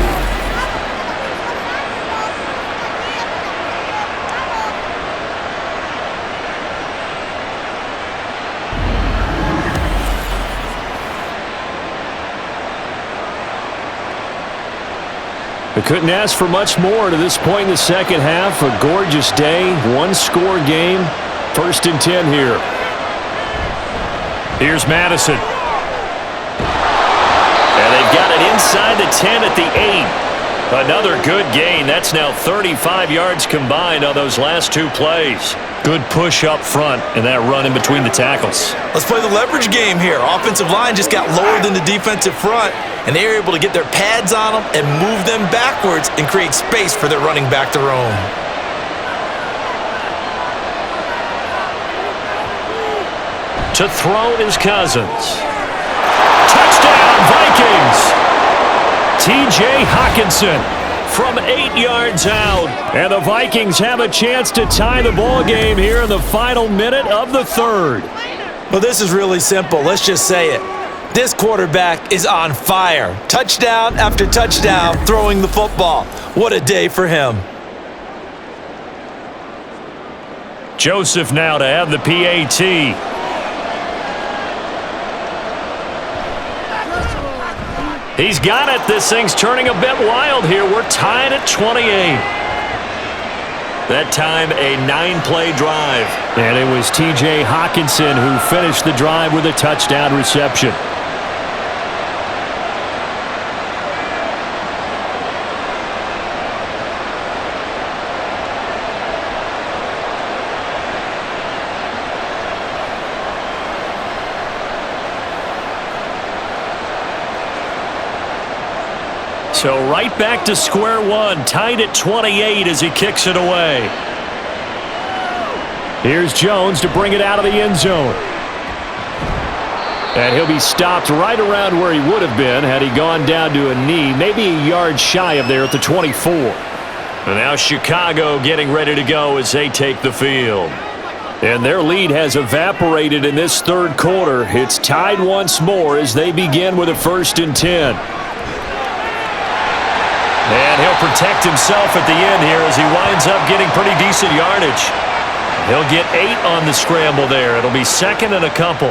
We couldn't ask for much more to this point in the second half. A gorgeous day, one-score game. First and 10 here. Here's Madison. And they've got it inside the 10 at the 8. Another good gain. That's now 35 yards combined on those last two plays. Good push up front and that run in between the tackles. Let's play the leverage game here. Offensive line just got lower than the defensive front, and they were able to get their pads on them and move them backwards and create space for their running back to roam. To throw is Cousins. Touchdown, Vikings! T.J. Hockenson from 8 yards out. And the Vikings have a chance to tie the ball game here in the final minute of the third. Well, this is really simple. Let's just say it. This quarterback is on fire. Touchdown after touchdown throwing the football. What a day for him. Joseph now to have the PAT. He's got it. This thing's turning a bit wild here. We're tied at 28. That time, a 9-play drive. And it was T.J. Hockenson who finished the drive with a touchdown reception. So right back to square one, tied at 28 as he kicks it away. Here's Jones to bring it out of the end zone. And he'll be stopped right around where he would have been had he gone down to a knee, maybe a yard shy of there at the 24. And now Chicago getting ready to go as they take the field. And their lead has evaporated in this third quarter. It's tied once more as they begin with a 1st and 10. And he'll protect himself at the end here as he winds up getting pretty decent yardage. He'll get 8 on the scramble there. It'll be 2nd and a couple.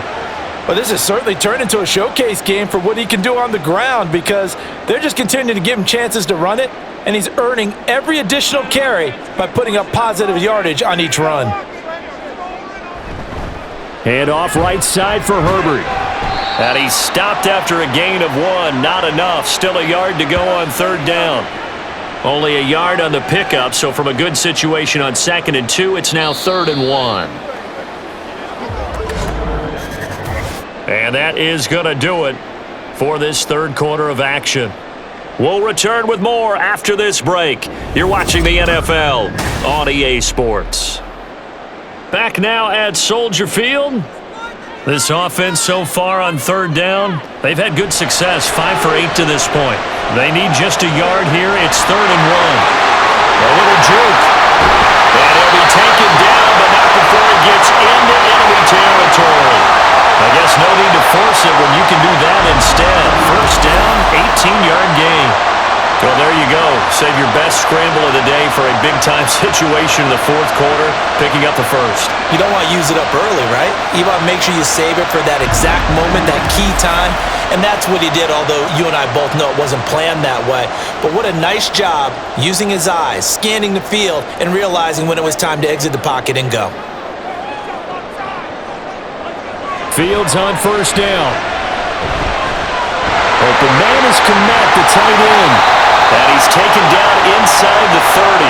Well, this has certainly turned into a showcase game for what he can do on the ground because they're just continuing to give him chances to run it, and he's earning every additional carry by putting up positive yardage on each run. Hand off right side for Herbert. And he's stopped after a gain of 1. Not enough. Still a yard to go on 3rd down. Only a yard on the pickup, so from a good situation on 2nd and 2, it's now 3rd and 1. And that is going to do it for this third quarter of action. We'll return with more after this break. You're watching the NFL on EA Sports. Back now at Soldier Field. This offense so far on 3rd down, they've had good success, 5 for 8 to this point. They need just a yard here. It's 3rd and 1. A little juke. And he'll be taken down, but not before he gets into enemy territory. I guess no need to force it when you can do that instead. 1st down, 18-yard gain. Well, there you go. Save your best scramble of the day for a big-time situation in the 4th quarter, picking up the 1st. You don't want to use it up early, right? You want to make sure you save it for that exact moment, that key time. And that's what he did, although you and I both know it wasn't planned that way. But what a nice job using his eyes, scanning the field, and realizing when it was time to exit the pocket and go. Fields on 1st down. Open man is Kmet, the tight end. And he's taken down inside the 30.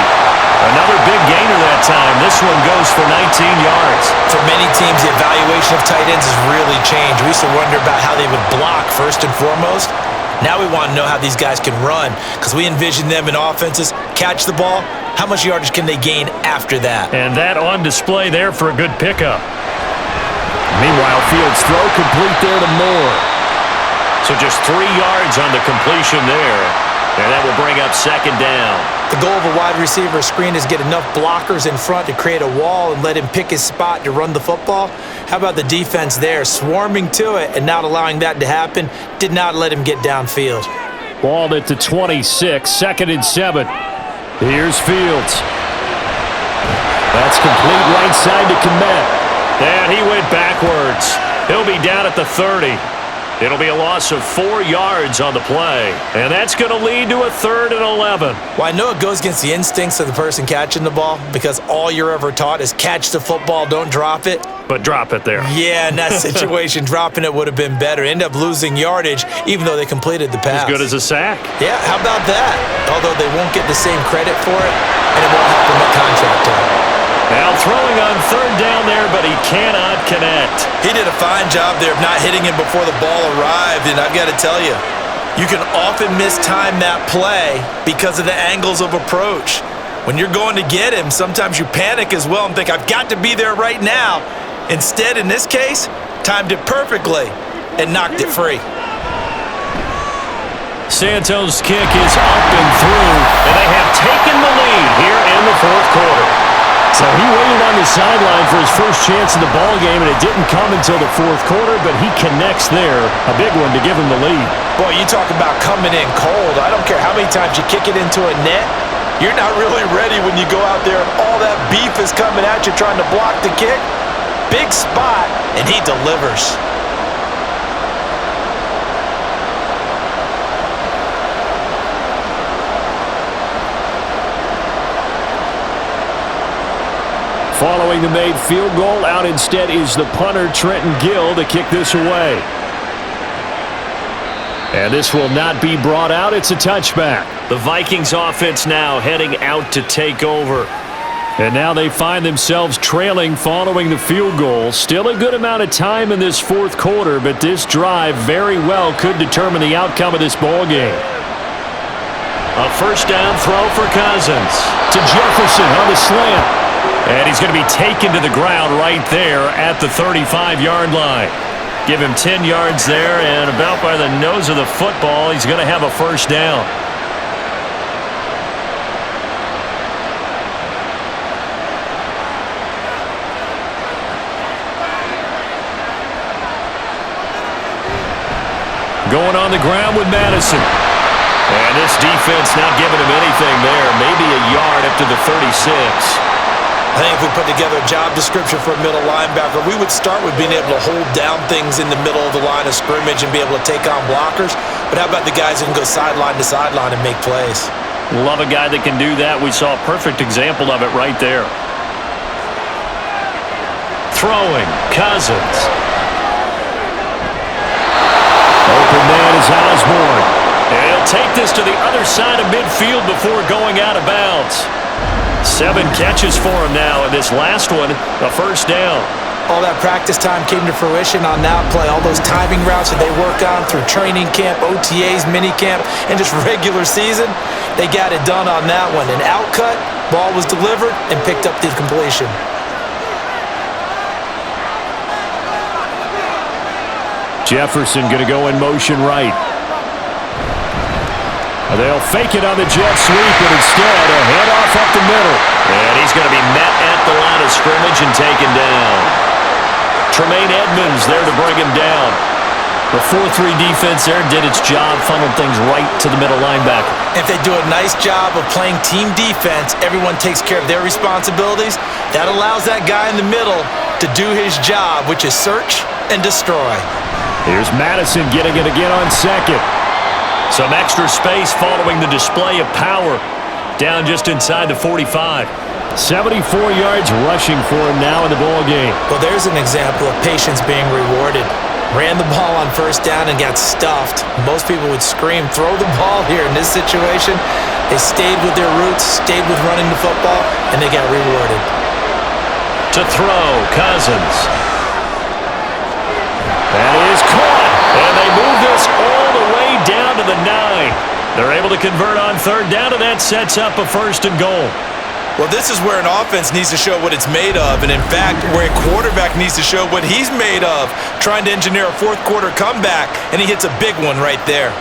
Another big gainer that time. This one goes for 19 yards. For many teams, the evaluation of tight ends has really changed. We used to wonder about how they would block first and foremost. Now we want to know how these guys can run, because we envision them in offenses catch the ball. How much yardage can they gain after that? And that on display there for a good pickup. Meanwhile, Fields' throw complete there to Moore. So just 3 yards on the completion there. And that will bring up second down. The goal of a wide receiver screen is get enough blockers in front to create a wall and let him pick his spot to run the football. How about the defense there, swarming to it and not allowing that to happen? Did not let him get downfield. Balled at the 26, 2nd and 7. Here's Fields. That's complete right side to Kmet. And he went backwards. He'll be down at the 30. It'll be a loss of 4 yards on the play. And that's going to lead to a 3rd and 11. Well, I know it goes against the instincts of the person catching the ball because all you're ever taught is catch the football, don't drop it. But drop it there. Yeah, in that situation, dropping it would have been better. End up losing yardage, even though they completed the pass. As good as a sack. Yeah, how about that? Although they won't get the same credit for it, and it won't help them at contract time. Now throwing on 3rd down there, but he cannot connect. He did a fine job there of not hitting him before the ball arrived, and I've got to tell you, you can often mistime that play because of the angles of approach. When you're going to get him, sometimes you panic as well and think, I've got to be there right now. Instead, in this case, timed it perfectly and knocked it free. Santos' kick is up and through, and they have taken the lead here in the 4th quarter. So he waited on the sideline for his first chance in the ball game, and it didn't come until the 4th quarter, but he connects there, a big one to give him the lead. Boy, you talk about coming in cold. I don't care how many times you kick it into a net. You're not really ready when you go out there and all that beef is coming at you trying to block the kick. Big spot, and he delivers. Following the made field goal, out instead is the punter, Trenton Gill, to kick this away. And this will not be brought out. It's a touchback. The Vikings offense now heading out to take over. And now they find themselves trailing following the field goal. Still a good amount of time in this 4th quarter, but this drive very well could determine the outcome of this ball game. A 1st down throw for Cousins to Jefferson on the slant. And he's going to be taken to the ground right there at the 35-yard line. Give him 10 yards there, and about by the nose of the football, he's going to have a 1st down. Going on the ground with Madison. And this defense not giving him anything there. Maybe a yard up to the 36. I think if we put together a job description for a middle linebacker, we would start with being able to hold down things in the middle of the line of scrimmage and be able to take on blockers. But how about the guys who can go sideline to sideline and make plays? Love a guy that can do that. We saw a perfect example of it right there. Throwing, Cousins. Open man is Osborne. And he'll take this to the other side of midfield before going out of bounds. 7 catches for him now, and this last one, a 1st down. All that practice time came to fruition on that play. All those timing routes that they work on through training camp, OTAs, minicamp, and just regular season, they got it done on that one. An outcut, ball was delivered, and picked up the completion. Jefferson going to go in motion right. They'll fake it on the jet sweep, but instead a handoff up the middle. And he's going to be met at the line of scrimmage and taken down. Tremaine Edmonds there to bring him down. The 4-3 defense there did its job, funneled things right to the middle linebacker. If they do a nice job of playing team defense, everyone takes care of their responsibilities. That allows that guy in the middle to do his job, which is search and destroy. Here's Madison getting it again on 2nd. Some extra space following the display of power. Down just inside the 45. 74 yards rushing for him now in the ball game. Well, there's an example of patience being rewarded. Ran the ball on 1st down and got stuffed. Most people would scream, throw the ball here. In this situation, they stayed with their roots, stayed with running the football, and they got rewarded. To throw, Cousins. That is caught. And they move this all the way down to the They're able to convert on third down, and that sets up a 1st and goal. Well, this is where an offense needs to show what it's made of, and in fact, where a quarterback needs to show what he's made of, trying to engineer a fourth-quarter comeback, and he hits a big one right there.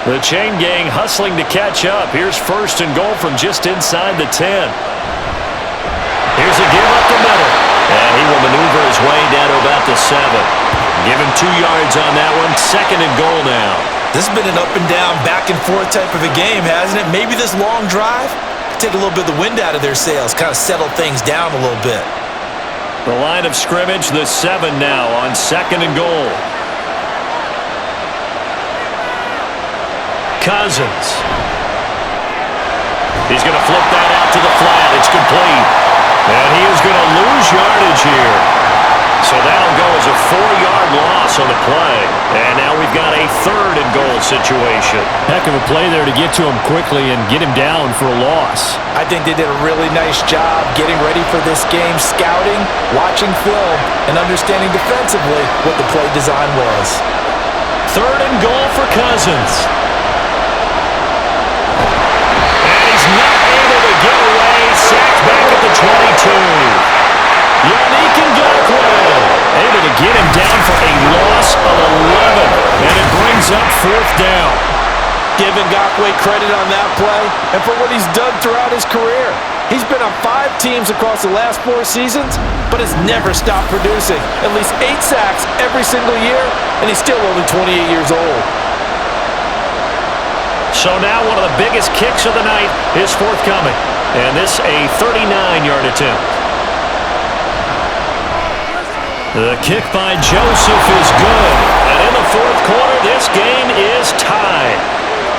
The chain gang hustling to catch up. Here's 1st and goal from just inside the 10. Here's a give up the middle, and he will maneuver his way down to about the 7. Give him 2 yards on that one. 2nd and goal now. This has been an up-and-down, back-and-forth type of a game, hasn't it? Maybe this long drive take a little bit of the wind out of their sails, kind of settle things down a little bit. The line of scrimmage, the 7 now on 2nd and goal. Cousins. He's going to flip that out to the flat. It's complete. And he is going to lose yardage here. So that'll go as a 4-yard loss on the play. And now we've got a 3rd and goal situation. Heck of a play there to get to him quickly and get him down for a loss. I think they did a really nice job getting ready for this game, scouting, watching film, and understanding defensively what the play design was. 3rd and goal for Cousins. And he's not able to get away. Sacked back at the 22. Yannick Ngakoue able to get him down for a loss of 11. And it brings up 4th down. Give Ngakoue credit on that play and for what he's done throughout his career. He's been on 5 teams across the last 4 seasons, but has never stopped producing. At least 8 sacks every single year, and he's still only 28 years old. So now one of the biggest kicks of the night is forthcoming. And this a 39-yard attempt. The kick by Joseph is good. And in the 4th quarter, this game is tied.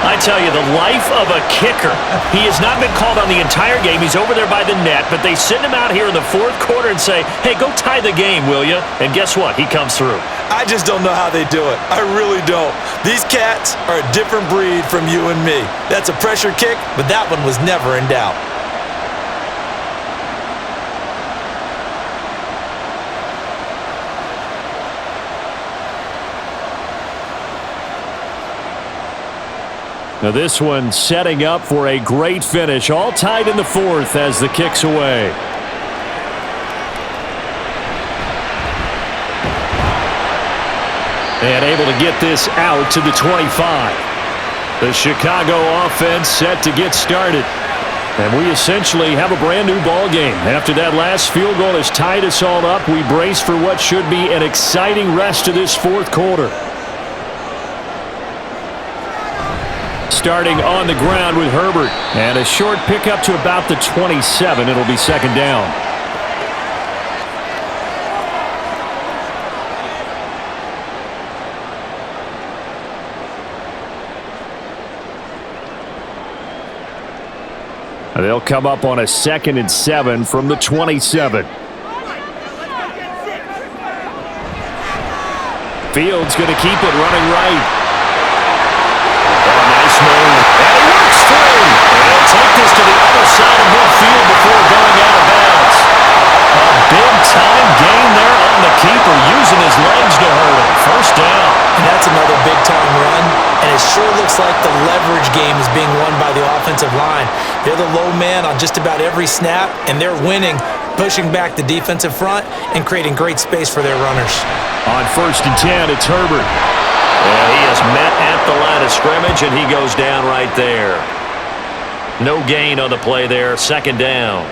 I tell you, the life of a kicker. He has not been called on the entire game. He's over there by the net, but they send him out here in the 4th quarter and say, hey, go tie the game, will you? And guess what? He comes through. I just don't know how they do it. I really don't. These cats are a different breed from you and me. That's a pressure kick, but that one was never in doubt. Now this one setting up for a great finish. All tied in the 4th as the kick's away. And able to get this out to the 25. The Chicago offense set to get started. And we essentially have a brand new ball game. After that last field goal has tied us all up, we brace for what should be an exciting rest of this 4th quarter. Starting on the ground with Herbert. And a short pickup to about the 27. It'll be 2nd down. They'll come up on a 2nd and 7 from the 27. Fields going to keep it running right. Nice move. And he works through. And he'll take this to the other side of midfield before going out of bounds. A big-time gain there on the keeper, using his legs to hurt him. 1st down. And that's another big-time run, and it sure looks like the leverage game is being won by the offensive line. They're the low man on just about every snap, and they're winning, pushing back the defensive front and creating great space for their runners. On 1st and 10, it's Herbert. And he is met at the line of scrimmage, and he goes down right there. No gain on the play there, 2nd down.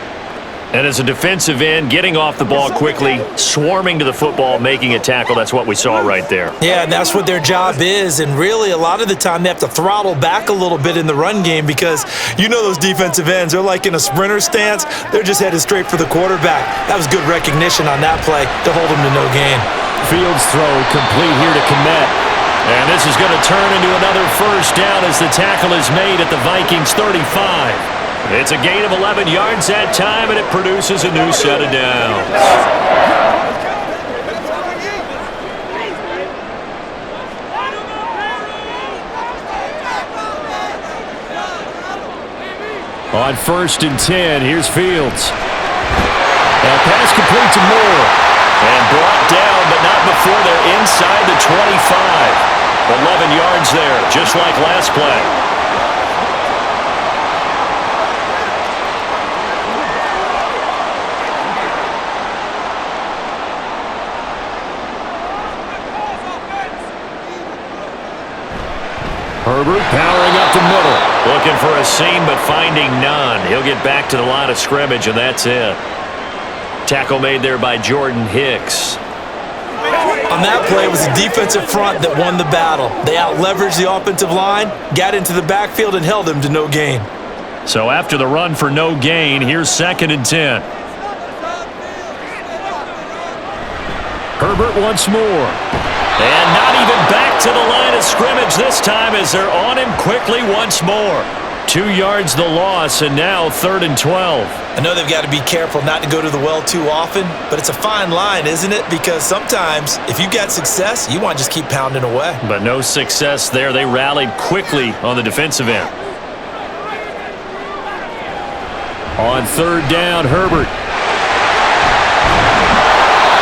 And as a defensive end, getting off the ball quickly, swarming to the football, making a tackle, that's what we saw right there. Yeah, and that's what their job is, and really a lot of the time they have to throttle back a little bit in the run game because you know those defensive ends, they're like in a sprinter stance, they're just headed straight for the quarterback. That was good recognition on that play to hold him to no gain. Fields throw complete here to Kmet. And this is going to turn into another 1st down as the tackle is made at the Vikings 35. It's a gain of 11 yards that time, and it produces a new set of downs. On 1st and 10, here's Fields. Now pass complete to Moore. And brought down, but not before they're inside the 25. 11 yards there, just like last play. Herbert powering up the middle. Looking for a seam, but finding none. He'll get back to the line of scrimmage, and that's it. Tackle made there by Jordan Hicks. On that play, it was the defensive front that won the battle. They out-leveraged the offensive line, got into the backfield, and held him to no gain. So after the run for no gain, here's 2nd and 10. Herbert once more. And not even back to the line of scrimmage this time as they're on him quickly once more. 2 yards the loss, and now 3rd and 12. I know they've got to be careful not to go to the well too often, but it's a fine line, isn't it? Because sometimes if you got success, you want to just keep pounding away. But no success there. They rallied quickly on the defensive end. On 3rd down, Herbert.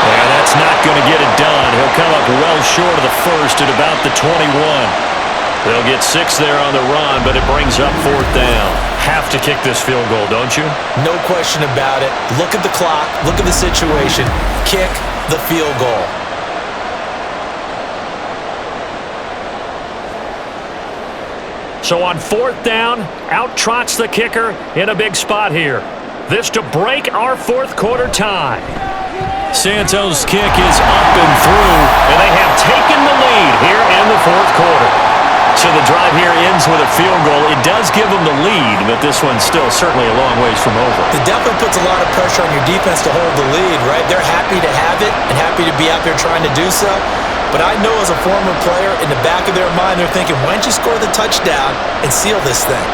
Yeah, that's not going to get it done. He'll come up well short of the first at about the 21. They'll get 6 there on the run, but it brings up 4th down. Have to kick this field goal, don't you? No question about it. Look at the clock. Look at the situation. Kick the field goal. So on 4th down, out trots the kicker in a big spot here. This to break our 4th quarter tie. Santos' kick is up and through, and they have taken the lead here in the 4th quarter. So the drive here ends with a field goal. It does give them the lead, but this one's still certainly a long ways from over. It definitely puts a lot of pressure on your defense to hold the lead, right? They're happy to have it and happy to be out there trying to do so. But I know as a former player, in the back of their mind, they're thinking, why don't you score the touchdown and seal this thing?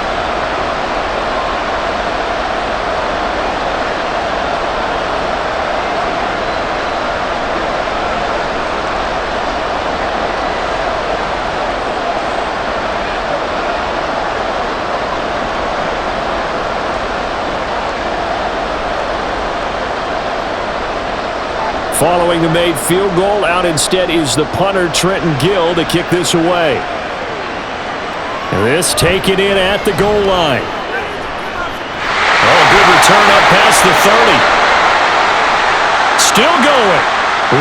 Following the made field goal, out instead is the punter, Trenton Gill, to kick this away. This taken in at the goal line. Oh, good return up past the 30. Still going.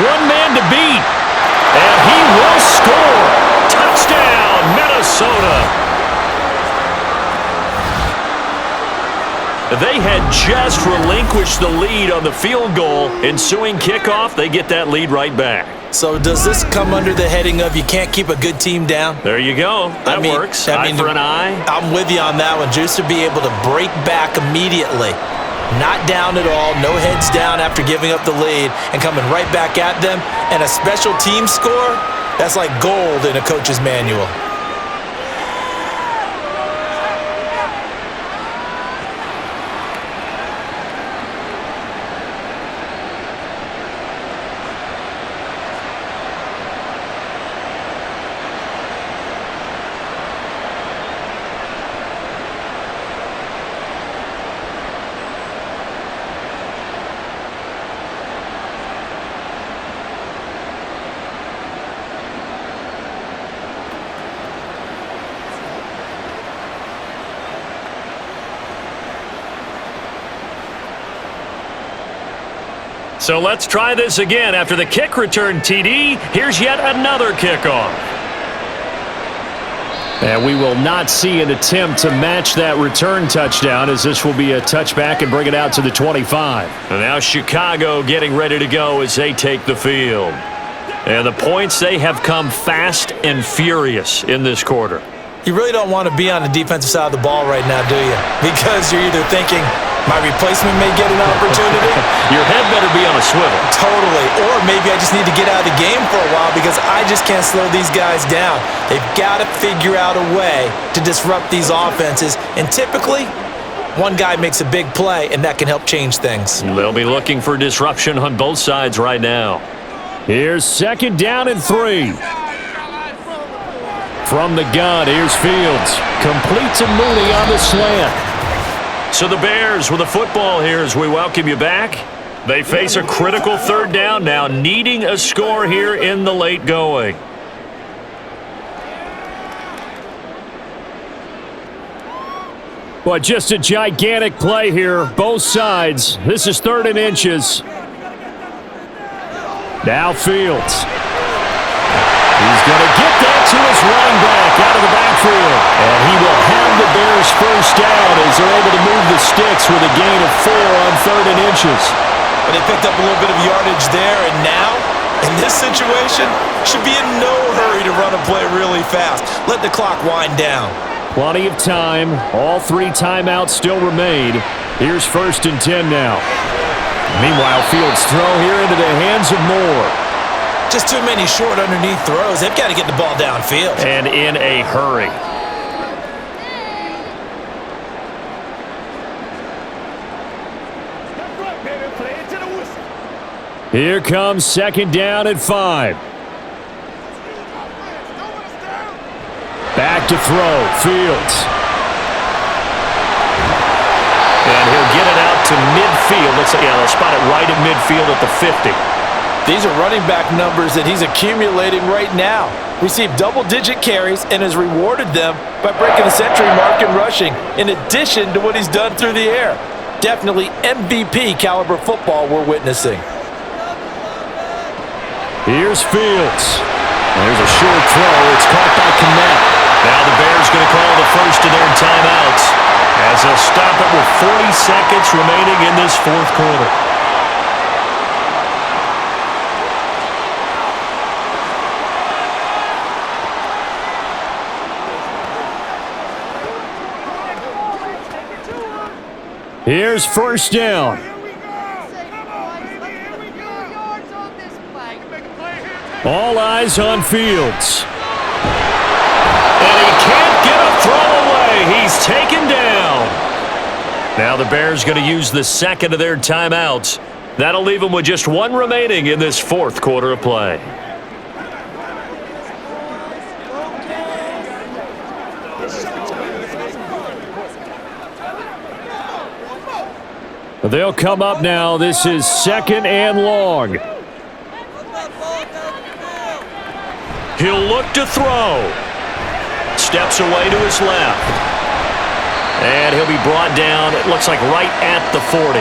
One man to beat. And he will score. Touchdown, Minnesota. They had just relinquished the lead on the field goal. Ensuing kickoff, they get that lead right back. So does this come under the heading of you can't keep a good team down? There you go. That works. Eye for an eye. I'm with you on that one. Just to be able to break back immediately. Not down at all. No heads down after giving up the lead and coming right back at them. And a special team score, that's like gold in a coach's manual. So let's try this again. After the kick return, TD, here's yet another kickoff. And we will not see an attempt to match that return touchdown, as this will be a touchback and bring it out to the 25. And now Chicago getting ready to go as they take the field. And the points, they have come fast and furious in this quarter. You really don't want to be on the defensive side of the ball right now, do you? Because you're either thinking, my replacement may get an opportunity. Your head better be on a swivel. Totally. Or maybe I just need to get out of the game for a while because I just can't slow these guys down. They've got to figure out a way to disrupt these offenses. And typically, one guy makes a big play, and that can help change things. They'll be looking for disruption on both sides right now. Here's 2nd down and 3. From the gun, here's Fields. Complete to Mooney on the slant. So the Bears with the football here as we welcome you back. They face a critical third down now, needing a score here in the late going. But just a gigantic play here, both sides. This is 3rd and inches. Now Fields. He's going to get that to his running back out of the backfield. And he will have the Bears first down as they're able to move the sticks with a gain of 4 on 3rd and inches. But they picked up a little bit of yardage there, and now, in this situation, should be in no hurry to run a play really fast. Let the clock wind down. Plenty of time. All 3 timeouts still remain. Here's 1st and 10 now. Meanwhile, Fields' throw here into the hands of Moore. Just too many short underneath throws. They've got to get the ball downfield. And in a hurry. Here comes 2nd down at 5. Back to throw, Fields. And he'll get it out to midfield. Looks like, they'll spot it right at midfield at the 50. These are running back numbers that he's accumulating right now. Received double-digit carries and has rewarded them by breaking the century mark in rushing, in addition to what he's done through the air. Definitely MVP caliber football we're witnessing. Here's Fields. There's a short throw. It's caught by Kmet. Now the Bears going to call the first of their timeouts as they'll stop it with 40 seconds remaining in this 4th quarter. Here's 1st down. All eyes on Fields. And he can't get a throw away. He's taken down. Now the Bears going to use the 2nd of their timeouts. That'll leave them with just 1 remaining in this 4th quarter of play. They'll come up now. This is 2nd and long. He'll look to throw. Steps away to his left. And he'll be brought down, it looks like right at the 40.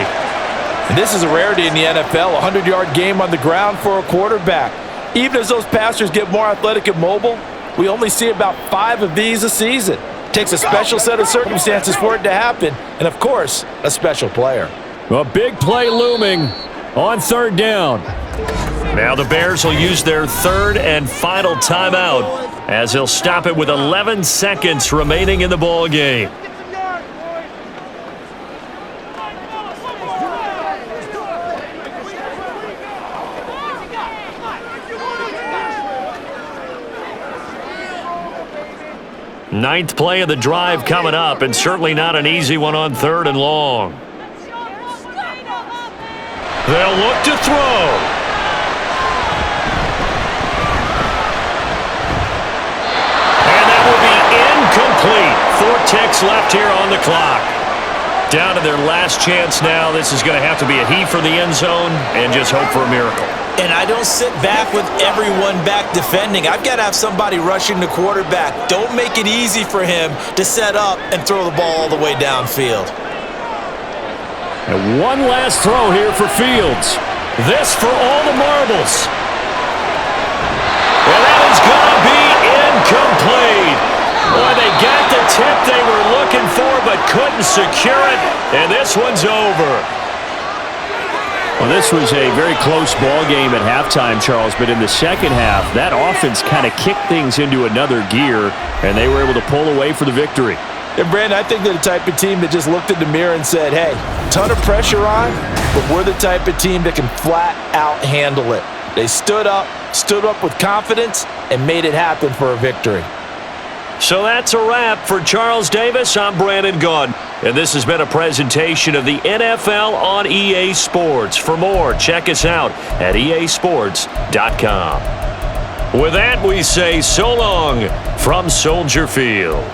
And this is a rarity in the NFL, a 100-yard game on the ground for a quarterback. Even as those passers get more athletic and mobile, we only see about 5 of these a season. It takes a special set of circumstances for it to happen, and of course, a special player. A big play looming on 3rd down. Now the Bears will use their 3rd and final timeout as they'll stop it with 11 seconds remaining in the ball game. Ninth play of the drive coming up, and certainly not an easy one on 3rd and long. They'll look to throw. Incomplete. 4 ticks left here on the clock. Down to their last chance now. This is going to have to be a heave for the end zone and just hope for a miracle. And I don't sit back with everyone back defending. I've got to have somebody rushing the quarterback. Don't make it easy for him to set up and throw the ball all the way downfield. And one last throw here for Fields. This for all the marbles. And that is going to be incomplete. Boy, they got the tip they were looking for but couldn't secure it, and this one's over. Well, this was a very close ball game at halftime, Charles, but in the second half, that offense kind of kicked things into another gear, and they were able to pull away for the victory. And, Brandon, I think they're the type of team that just looked in the mirror and said, hey, ton of pressure on, but we're the type of team that can flat out handle it. They stood up with confidence, and made it happen for a victory. So that's a wrap for Charles Davis. I'm Brandon Gunn, and this has been a presentation of the NFL on EA Sports. For more, check us out at easports.com. With that, we say so long from Soldier Field.